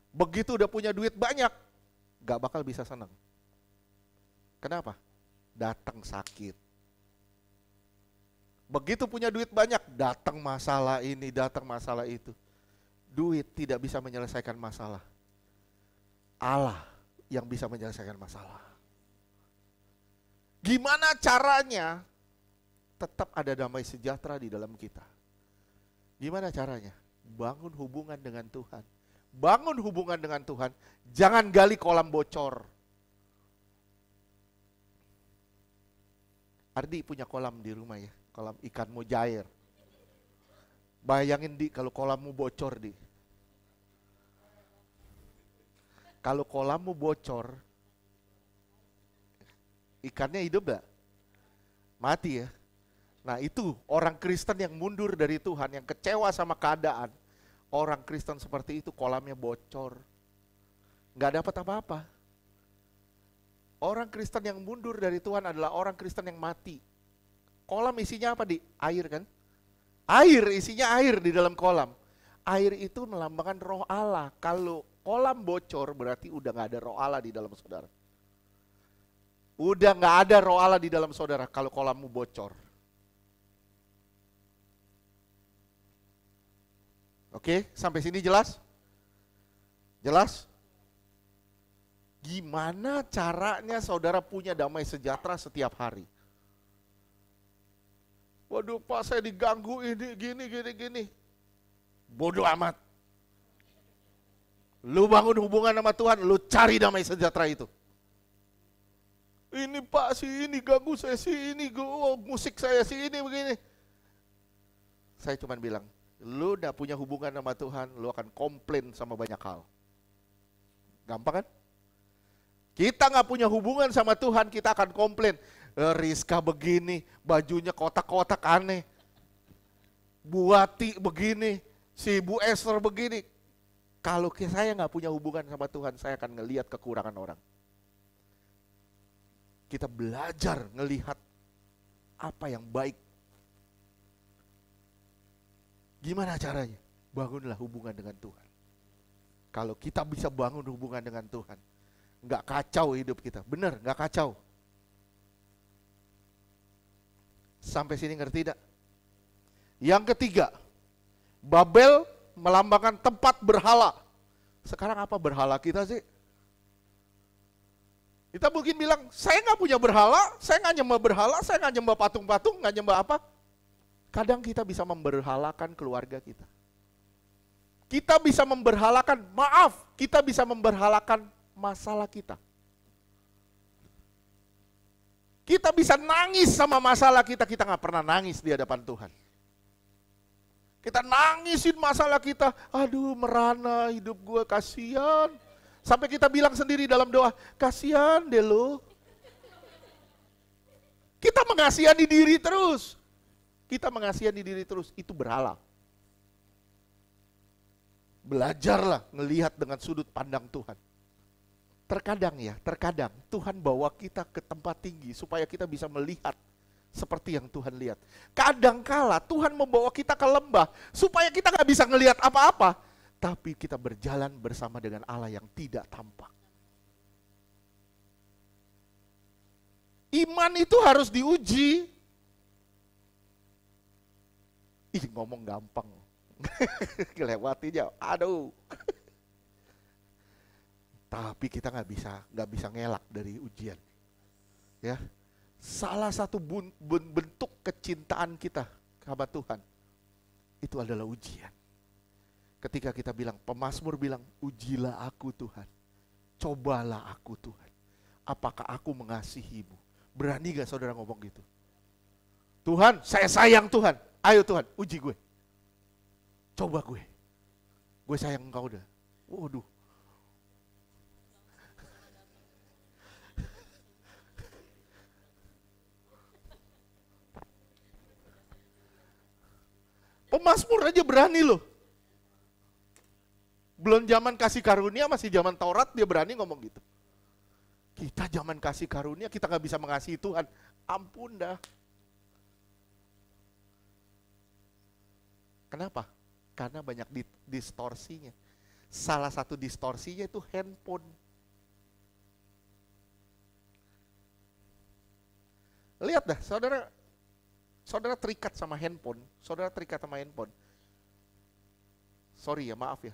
Begitu udah punya duit banyak, nggak bakal bisa senang. Kenapa? Datang sakit. Begitu punya duit banyak, datang masalah ini, datang masalah itu. Duit tidak bisa menyelesaikan masalah. Allah yang bisa menyelesaikan masalah. Gimana caranya tetap ada damai sejahtera di dalam kita? Gimana caranya? Bangun hubungan dengan Tuhan. Bangun hubungan dengan Tuhan, jangan gali kolam bocor. Ardi punya kolam di rumah ya, kolam ikan mujair. Bayangin Di, kalau kolammu bocor Di. Kalau kolammu bocor, ikannya hidup gak? Mati ya. Nah itu orang Kristen yang mundur dari Tuhan, yang kecewa sama keadaan. Orang Kristen seperti itu kolamnya bocor. Gak dapat apa-apa. Orang Kristen yang mundur dari Tuhan adalah orang Kristen yang mati. Kolam isinya apa Di? Air kan? Air, isinya air di dalam kolam. Air itu melambangkan roh Allah. Kalau kolam bocor berarti udah gak ada roh Allah di dalam saudara. Udah gak ada roh Allah di dalam saudara kalau kolammu bocor. Oke, sampai sini jelas? Jelas? Gimana caranya saudara punya damai sejahtera setiap hari? Waduh Pak, saya diganggu ini, gini. Bodoh amat. Lu bangun hubungan sama Tuhan, lu cari damai sejahtera itu. Ini Pak, si ini ganggu saya, si ini musik saya, si ini begini. Saya cuma bilang, lu udah punya hubungan sama Tuhan, lu akan komplain sama banyak hal. Gampang kan? Kita nggak punya hubungan sama Tuhan, kita akan komplain. Rizka begini, bajunya kotak-kotak aneh. Bu Wati begini, si Bu Esther begini. Kalau saya nggak punya hubungan sama Tuhan, saya akan ngelihat kekurangan orang. Kita belajar ngelihat apa yang baik. Gimana caranya? Bangunlah hubungan dengan Tuhan. Kalau kita bisa bangun hubungan dengan Tuhan, nggak kacau hidup kita. Bener, nggak kacau. Sampai sini ngerti tidak? Yang ketiga, Babel melambangkan tempat berhala. Sekarang apa berhala kita sih? Kita mungkin bilang, saya nggak punya berhala, saya nggak nyembah berhala, saya nggak nyembah patung-patung, nggak nyembah apa. Kadang kita bisa memberhalakan keluarga kita. Kita bisa memberhalakan, kita bisa memberhalakan masalah kita. Kita bisa nangis sama masalah kita nggak pernah nangis di hadapan Tuhan. Kita nangisin masalah kita, aduh merana hidup gue, kasihan. Sampai kita bilang sendiri dalam doa, kasihan deh lo. Kita mengasihani diri terus. Kita mengasihani diri terus, itu berhala. Belajarlah ngelihat dengan sudut pandang Tuhan. Terkadang Tuhan bawa kita ke tempat tinggi supaya kita bisa melihat seperti yang Tuhan lihat. Kadangkala Tuhan membawa kita ke lembah supaya kita gak bisa ngelihat apa-apa. Tapi kita berjalan bersama dengan Allah yang tidak tampak. Iman itu harus diuji. Ih, ngomong gampang. Kelewatinya, aduh. Tapi kita nggak bisa ngelak dari ujian. Ya, salah satu bentuk kecintaan kita kepada Tuhan itu adalah ujian. Ketika kita bilang, pemazmur bilang, ujilah aku Tuhan, cobalah aku Tuhan, apakah aku mengasihimu? Berani gak saudara ngomong gitu? Tuhan, saya sayang Tuhan, ayo Tuhan, uji gue. Coba gue sayang engkau dah. Waduh. Pemazmur aja berani loh. Belum zaman kasih karunia, masih zaman Taurat dia berani ngomong gitu. Kita zaman kasih karunia, kita gak bisa mengasihi Tuhan. Ampun dah. Kenapa? Karena banyak distorsinya. Salah satu distorsinya itu handphone. Lihat dah, saudara terikat sama handphone. Sorry ya, maaf ya.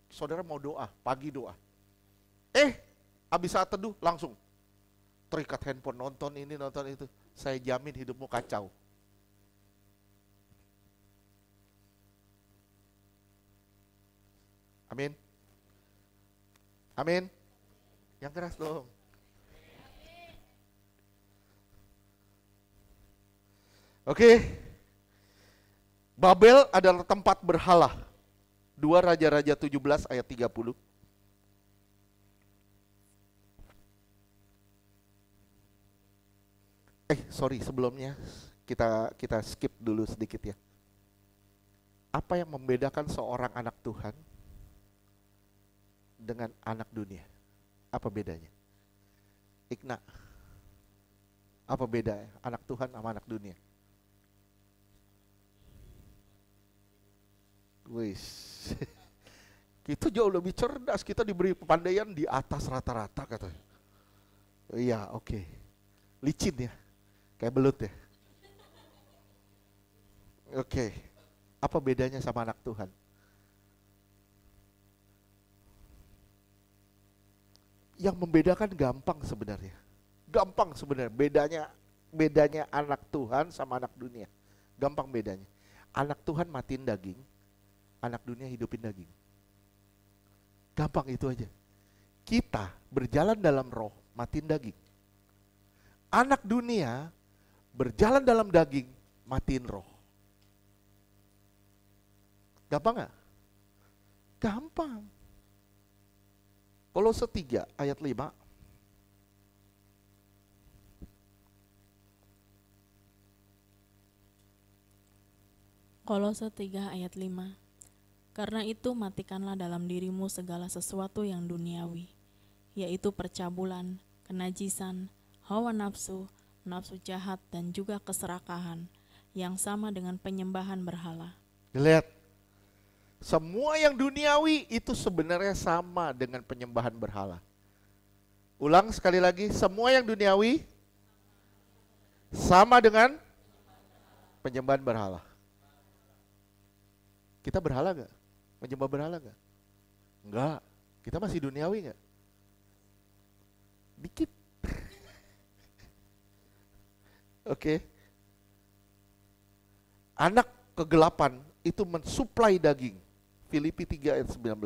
Saudara mau doa, pagi doa. Habis saat teduh langsung terikat handphone, nonton ini, nonton itu. Saya jamin hidupmu kacau. Amin. Amin. Yang keras dong. Oke. Babel adalah tempat berhala. 2 Raja-Raja 17 ayat 30. Sorry, sebelumnya kita skip dulu sedikit ya. Apa yang membedakan seorang anak Tuhan dengan anak dunia? Apa bedanya? Ikna, apa beda anak Tuhan sama anak dunia? Wis, kita jauh lebih cerdas, kita diberi kepandaian di atas rata-rata katanya. Iya, oke. Licin ya, kayak belut ya. Oke, apa bedanya sama anak Tuhan? Yang membedakan gampang sebenarnya. Bedanya anak Tuhan sama anak dunia. Gampang bedanya. Anak Tuhan matiin daging, anak dunia hidupin daging. Gampang itu aja. Kita berjalan dalam roh, matiin daging. Anak dunia berjalan dalam daging, matiin roh. Gampang gak? Gampang. Kolose 3 ayat 5. Kolose 3 ayat 5. Karena itu matikanlah dalam dirimu segala sesuatu yang duniawi, yaitu percabulan, kenajisan, hawa nafsu, nafsu jahat, dan juga keserakahan, yang sama dengan penyembahan berhala. Lihat, semua yang duniawi itu sebenarnya sama dengan penyembahan berhala. Ulang sekali lagi, semua yang duniawi sama dengan penyembahan berhala. Kita berhala gak? Menyembah berhala gak? Enggak, kita masih duniawi gak? Dikit. Oke. Anak kegelapan itu mensuplai daging. Filipi 3 ayat 19.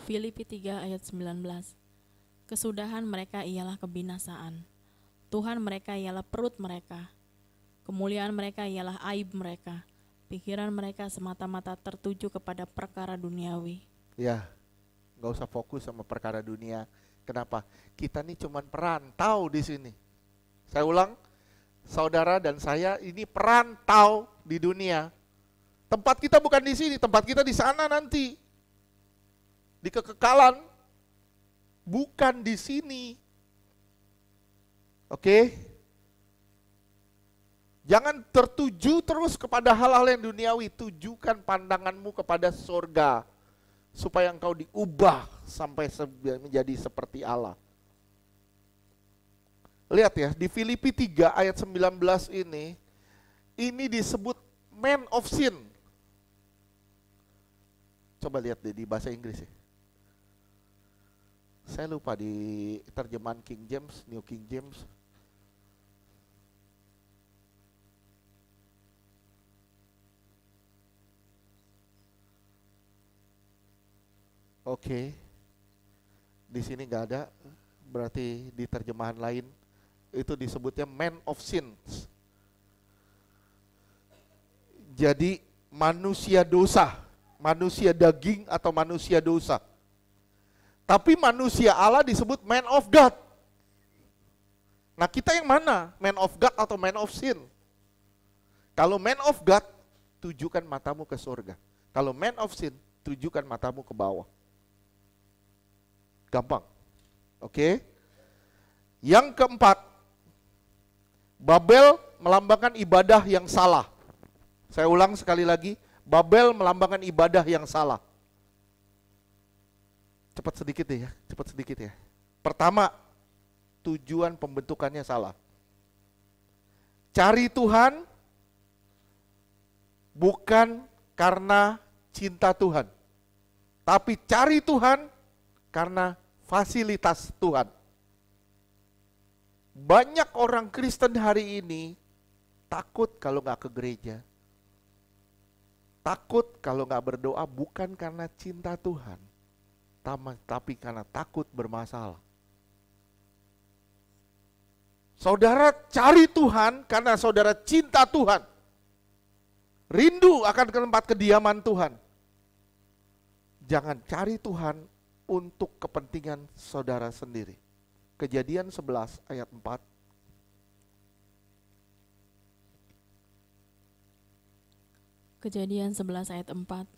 Filipi 3 ayat 19. Kesudahan mereka ialah kebinasaan. Tuhan mereka ialah perut mereka. Kemuliaan mereka ialah aib mereka. Pikiran mereka semata-mata tertuju kepada perkara duniawi. Ya, nggak usah fokus sama perkara dunia. Kenapa? Kita nih cuman perantau di sini. Saya ulang, saudara dan saya ini perantau di dunia. Tempat kita bukan di sini, tempat kita di sana nanti. Di kekekalan, bukan di sini. Oke? Jangan tertuju terus kepada hal-hal yang duniawi, tujukan pandanganmu kepada surga supaya engkau diubah sampai menjadi seperti Allah. Lihat ya, di Filipi 3 ayat 19 ini disebut man of sin. Coba lihat deh di bahasa Inggris ya. Saya lupa di terjemahan King James, New King James. Oke. Di sini nggak ada, berarti di terjemahan lain itu disebutnya man of sins. Jadi manusia dosa, manusia daging atau manusia dosa. Tapi manusia Allah disebut man of God. Nah, kita yang mana? Man of God atau man of sin? Kalau man of God, tujukan matamu ke surga. Kalau man of sin, tujukan matamu ke bawah. Gampang. Oke. Yang keempat, Babel melambangkan ibadah yang salah. Saya ulang sekali lagi, Babel melambangkan ibadah yang salah. Cepat sedikit deh ya, cepat sedikit ya. Pertama, tujuan pembentukannya salah. Cari Tuhan bukan karena cinta Tuhan, tapi cari Tuhan karena fasilitas Tuhan. Banyak orang Kristen hari ini takut kalau nggak ke gereja. Takut kalau nggak berdoa bukan karena cinta Tuhan, tapi karena takut bermasalah. Saudara cari Tuhan karena saudara cinta Tuhan. Rindu akan ke tempat kediaman Tuhan. Jangan cari Tuhan untuk kepentingan saudara sendiri. Kejadian 11 ayat 4. Kejadian 11 ayat 4.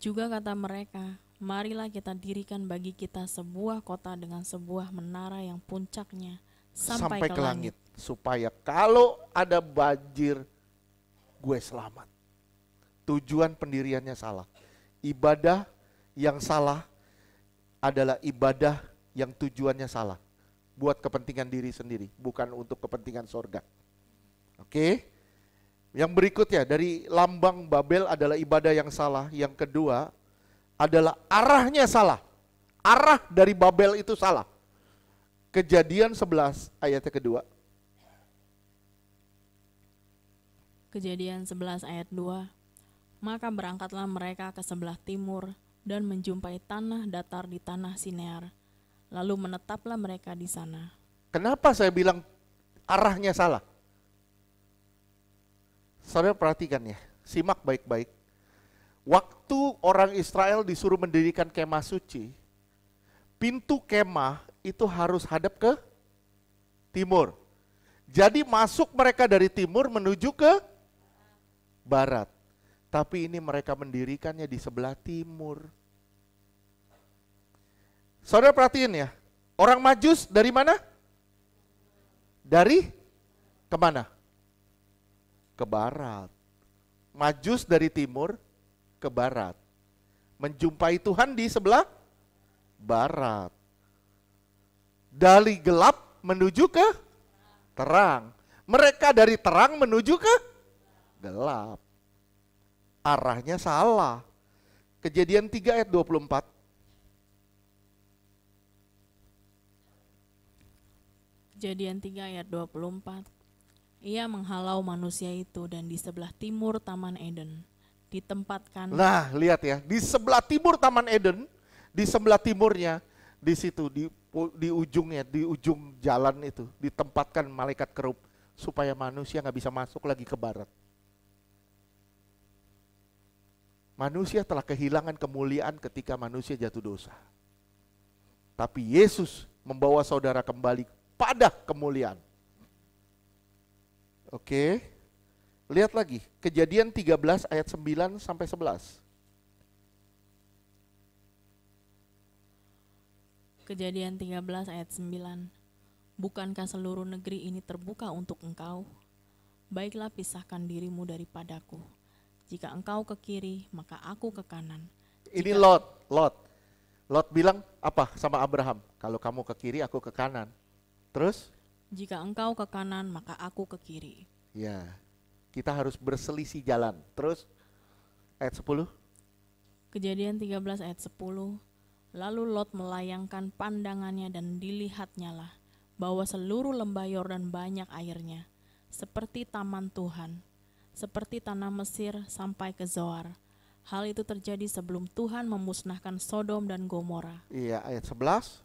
Juga kata mereka, marilah kita dirikan bagi kita sebuah kota dengan sebuah menara yang puncaknya sampai ke langit. Supaya kalau ada banjir, gue selamat. Tujuan pendiriannya salah. Ibadah yang salah adalah ibadah yang tujuannya salah. Buat kepentingan diri sendiri, bukan untuk kepentingan sorga. Oke? Yang berikutnya, dari lambang Babel adalah ibadah yang salah. Yang kedua adalah arahnya salah. Arah dari Babel itu salah. Kejadian 11 ayatnya kedua. Kejadian 11 ayat 2. Maka berangkatlah mereka ke sebelah timur dan menjumpai tanah datar di tanah Sinear. Lalu menetaplah mereka di sana. Kenapa saya bilang arahnya salah? Saudara perhatikan ya, simak baik-baik. Waktu orang Israel disuruh mendirikan kemah suci, pintu kemah itu harus hadap ke timur. Jadi masuk mereka dari timur menuju ke barat. Tapi ini mereka mendirikannya di sebelah timur. Saudara perhatiin ya, orang Majus dari mana? Dari kemana? Ke barat. Majus dari timur ke barat. Menjumpai Tuhan di sebelah barat. Dari gelap menuju ke terang. Mereka dari terang menuju ke gelap. Arahnya salah. Kejadian 3 ayat 24. Kejadian 3 ayat 24. Ia menghalau manusia itu dan di sebelah timur Taman Eden ditempatkan. Nah, lihat ya, di sebelah timur Taman Eden, di sebelah timurnya, di situ di ujungnya, di ujung jalan itu ditempatkan malaikat kerub supaya manusia nggak bisa masuk lagi ke barat. Manusia telah kehilangan kemuliaan ketika manusia jatuh dosa. Tapi Yesus membawa saudara kembali pada kemuliaan. Oke. Lihat lagi, Kejadian 13 ayat 9 sampai 11. Kejadian 13 ayat 9. Bukankah seluruh negeri ini terbuka untuk engkau? Baiklah pisahkan dirimu daripadaku. Jika engkau ke kiri, maka aku ke kanan. Ini Lot bilang apa sama Abraham? Kalau kamu ke kiri, aku ke kanan. Terus? Jika engkau ke kanan, maka aku ke kiri. Ya, kita harus berselisih jalan. Terus ayat 10. Kejadian 13 ayat 10. Lalu Lot melayangkan pandangannya dan dilihatnyalah bahwa seluruh lembah Yordan banyak airnya, seperti taman Tuhan, seperti tanah Mesir sampai ke Zoar. Hal itu terjadi sebelum Tuhan memusnahkan Sodom dan Gomora. Iya, ayat 11.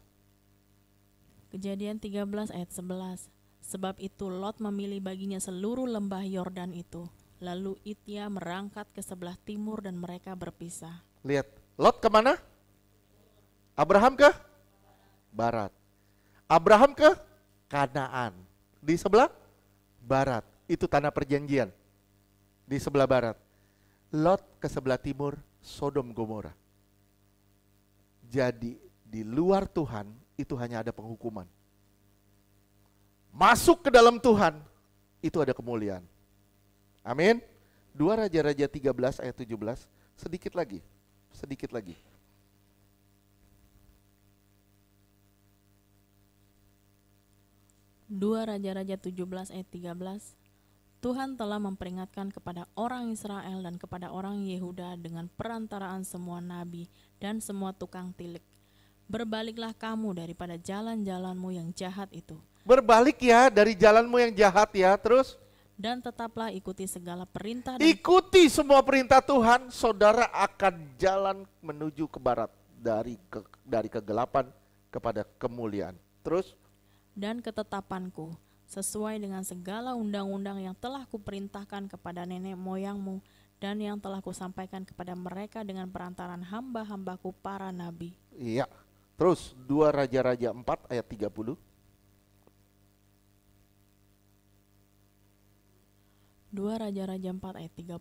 Kejadian 13 ayat 11. Sebab itu Lot memilih baginya seluruh lembah Yordan itu. Lalu Itya merangkat ke sebelah timur dan mereka berpisah. Lihat, Lot kemana? Abraham ke barat. Abraham ke Kanaan. Di sebelah barat. Itu tanah perjanjian. Di sebelah barat. Lot ke sebelah timur, Sodom Gomora. Jadi di luar Tuhan itu hanya ada penghukuman. Masuk ke dalam Tuhan itu ada kemuliaan. Amin. 2 Raja-Raja 13 ayat 17. Sedikit lagi. 2 Raja-Raja 17 ayat 13. Tuhan telah memperingatkan kepada orang Israel dan kepada orang Yehuda dengan perantaraan semua nabi dan semua tukang tilik. Berbaliklah kamu daripada jalan-jalanmu yang jahat itu. Berbalik ya dari jalanmu yang jahat ya. Terus? Dan tetaplah ikuti segala perintah dan Ikuti semua perintah Tuhan, saudara akan jalan menuju ke barat. Dari kegelapan kepada kemuliaan. Terus? dan ketetapanku, sesuai dengan segala undang-undang yang telah kuperintahkan kepada nenek moyangmu dan yang telah kusampaikan kepada mereka dengan perantaran hamba-hambaku para nabi. Iya. Terus 2 Raja-Raja 4 ayat 30. 2 Raja-Raja 4 ayat 30.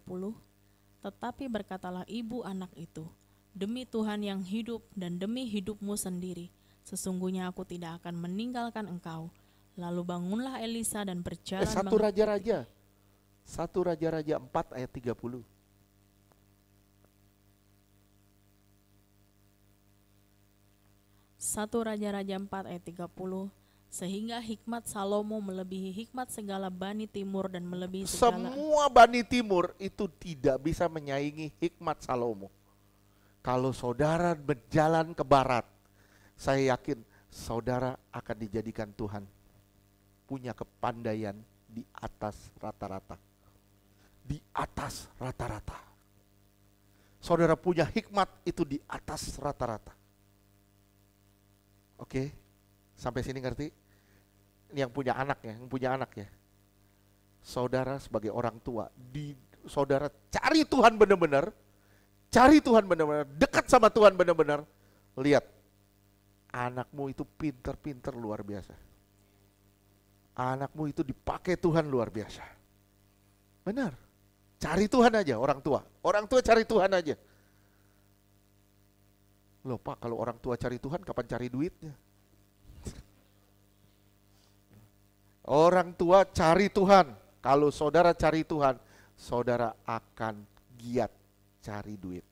Tetapi berkatalah ibu anak itu, demi Tuhan yang hidup dan demi hidupmu sendiri, sesungguhnya aku tidak akan meninggalkan engkau. Lalu bangunlah Elisa dan berjalan. 1 Raja-Raja 4 ayat 30. 1 Raja-Raja 4 ayat 30. Sehingga hikmat Salomo melebihi hikmat segala bani timur dan melebihi segala. Semua bani timur itu tidak bisa menyaingi hikmat Salomo. Kalau saudara berjalan ke barat, saya yakin saudara akan dijadikan Tuhan punya kepandaian di atas rata-rata. Di atas rata-rata. Saudara punya hikmat itu di atas rata-rata. Oke, sampai sini ngerti? Ini yang punya anak ya, Saudara sebagai orang tua, saudara cari Tuhan benar-benar, dekat sama Tuhan benar-benar. Lihat, anakmu itu pinter-pinter luar biasa. Anakmu itu dipakai Tuhan luar biasa. Benar. Cari Tuhan aja orang tua. Orang tua cari Tuhan aja. Loh Pak, kalau orang tua cari Tuhan kapan cari duitnya? Orang tua cari Tuhan. Kalau saudara cari Tuhan, saudara akan giat cari duit.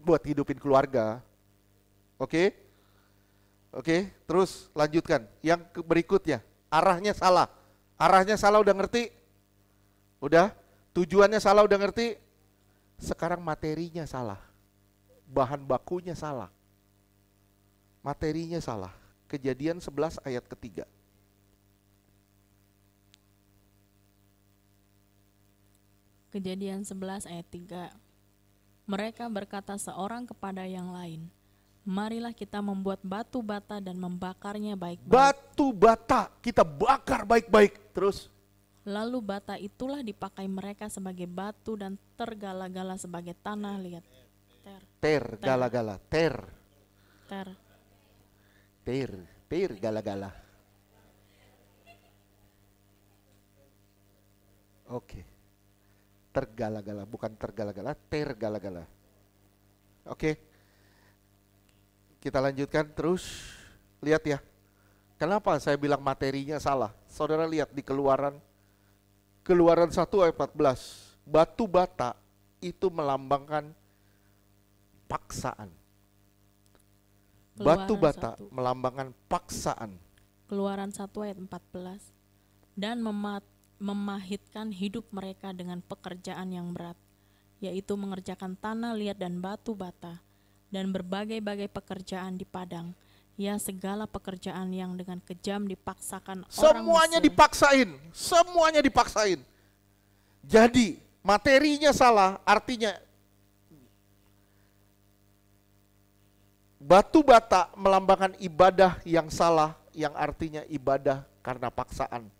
Buat hidupin keluarga. Oke? Terus lanjutkan. Yang berikutnya, arahnya salah. Arahnya salah udah ngerti? Udah? Tujuannya salah udah ngerti? Sekarang materinya salah. Bahan bakunya salah. Materinya salah. Kejadian 11 ayat ketiga. Kejadian 11 ayat 3. Mereka berkata seorang kepada yang lain, marilah kita membuat batu bata dan membakarnya baik-baik. Batu bata kita bakar baik-baik. Terus Lalu bata itulah dipakai mereka sebagai batu dan tergala-gala sebagai tanah. Lihat. gala-gala, ter gala-gala. Oke. Tergala-gala, bukan tergala-gala, tergala-gala. Oke. Kita lanjutkan terus. Lihat ya. Kenapa saya bilang materinya salah? Saudara lihat di Keluaran 1 ayat 14. Batu bata itu melambangkan paksaan. Batu bata melambangkan paksaan. Keluaran 1 ayat 14. Dan memahitkan hidup mereka dengan pekerjaan yang berat, yaitu mengerjakan tanah liat dan batu bata, dan berbagai-bagai pekerjaan di padang. Ya, segala pekerjaan yang dengan kejam dipaksakan Semuanya dipaksain, semuanya dipaksain. Jadi materinya salah, artinya batu bata melambangkan ibadah yang salah, yang artinya ibadah karena paksaan,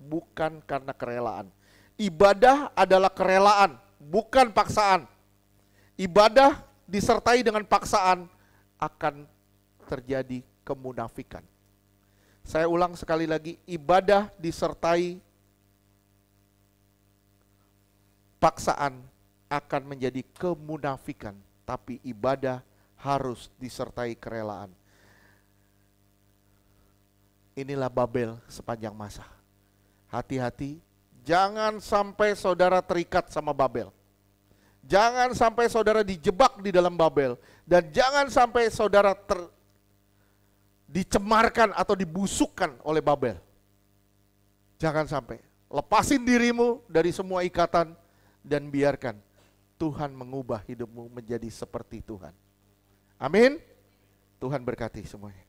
bukan karena kerelaan. Ibadah adalah kerelaan, bukan paksaan. Ibadah disertai dengan paksaan akan terjadi kemunafikan. Saya ulang sekali lagi, ibadah disertai paksaan akan menjadi kemunafikan, tapi ibadah harus disertai kerelaan. Inilah Babel sepanjang masa. Hati-hati, jangan sampai saudara terikat sama Babel. Jangan sampai saudara dijebak di dalam Babel. Dan jangan sampai saudara dicemarkan atau dibusukkan oleh Babel. Jangan sampai. Lepasin dirimu dari semua ikatan dan biarkan Tuhan mengubah hidupmu menjadi seperti Tuhan. Amin. Tuhan berkati semuanya.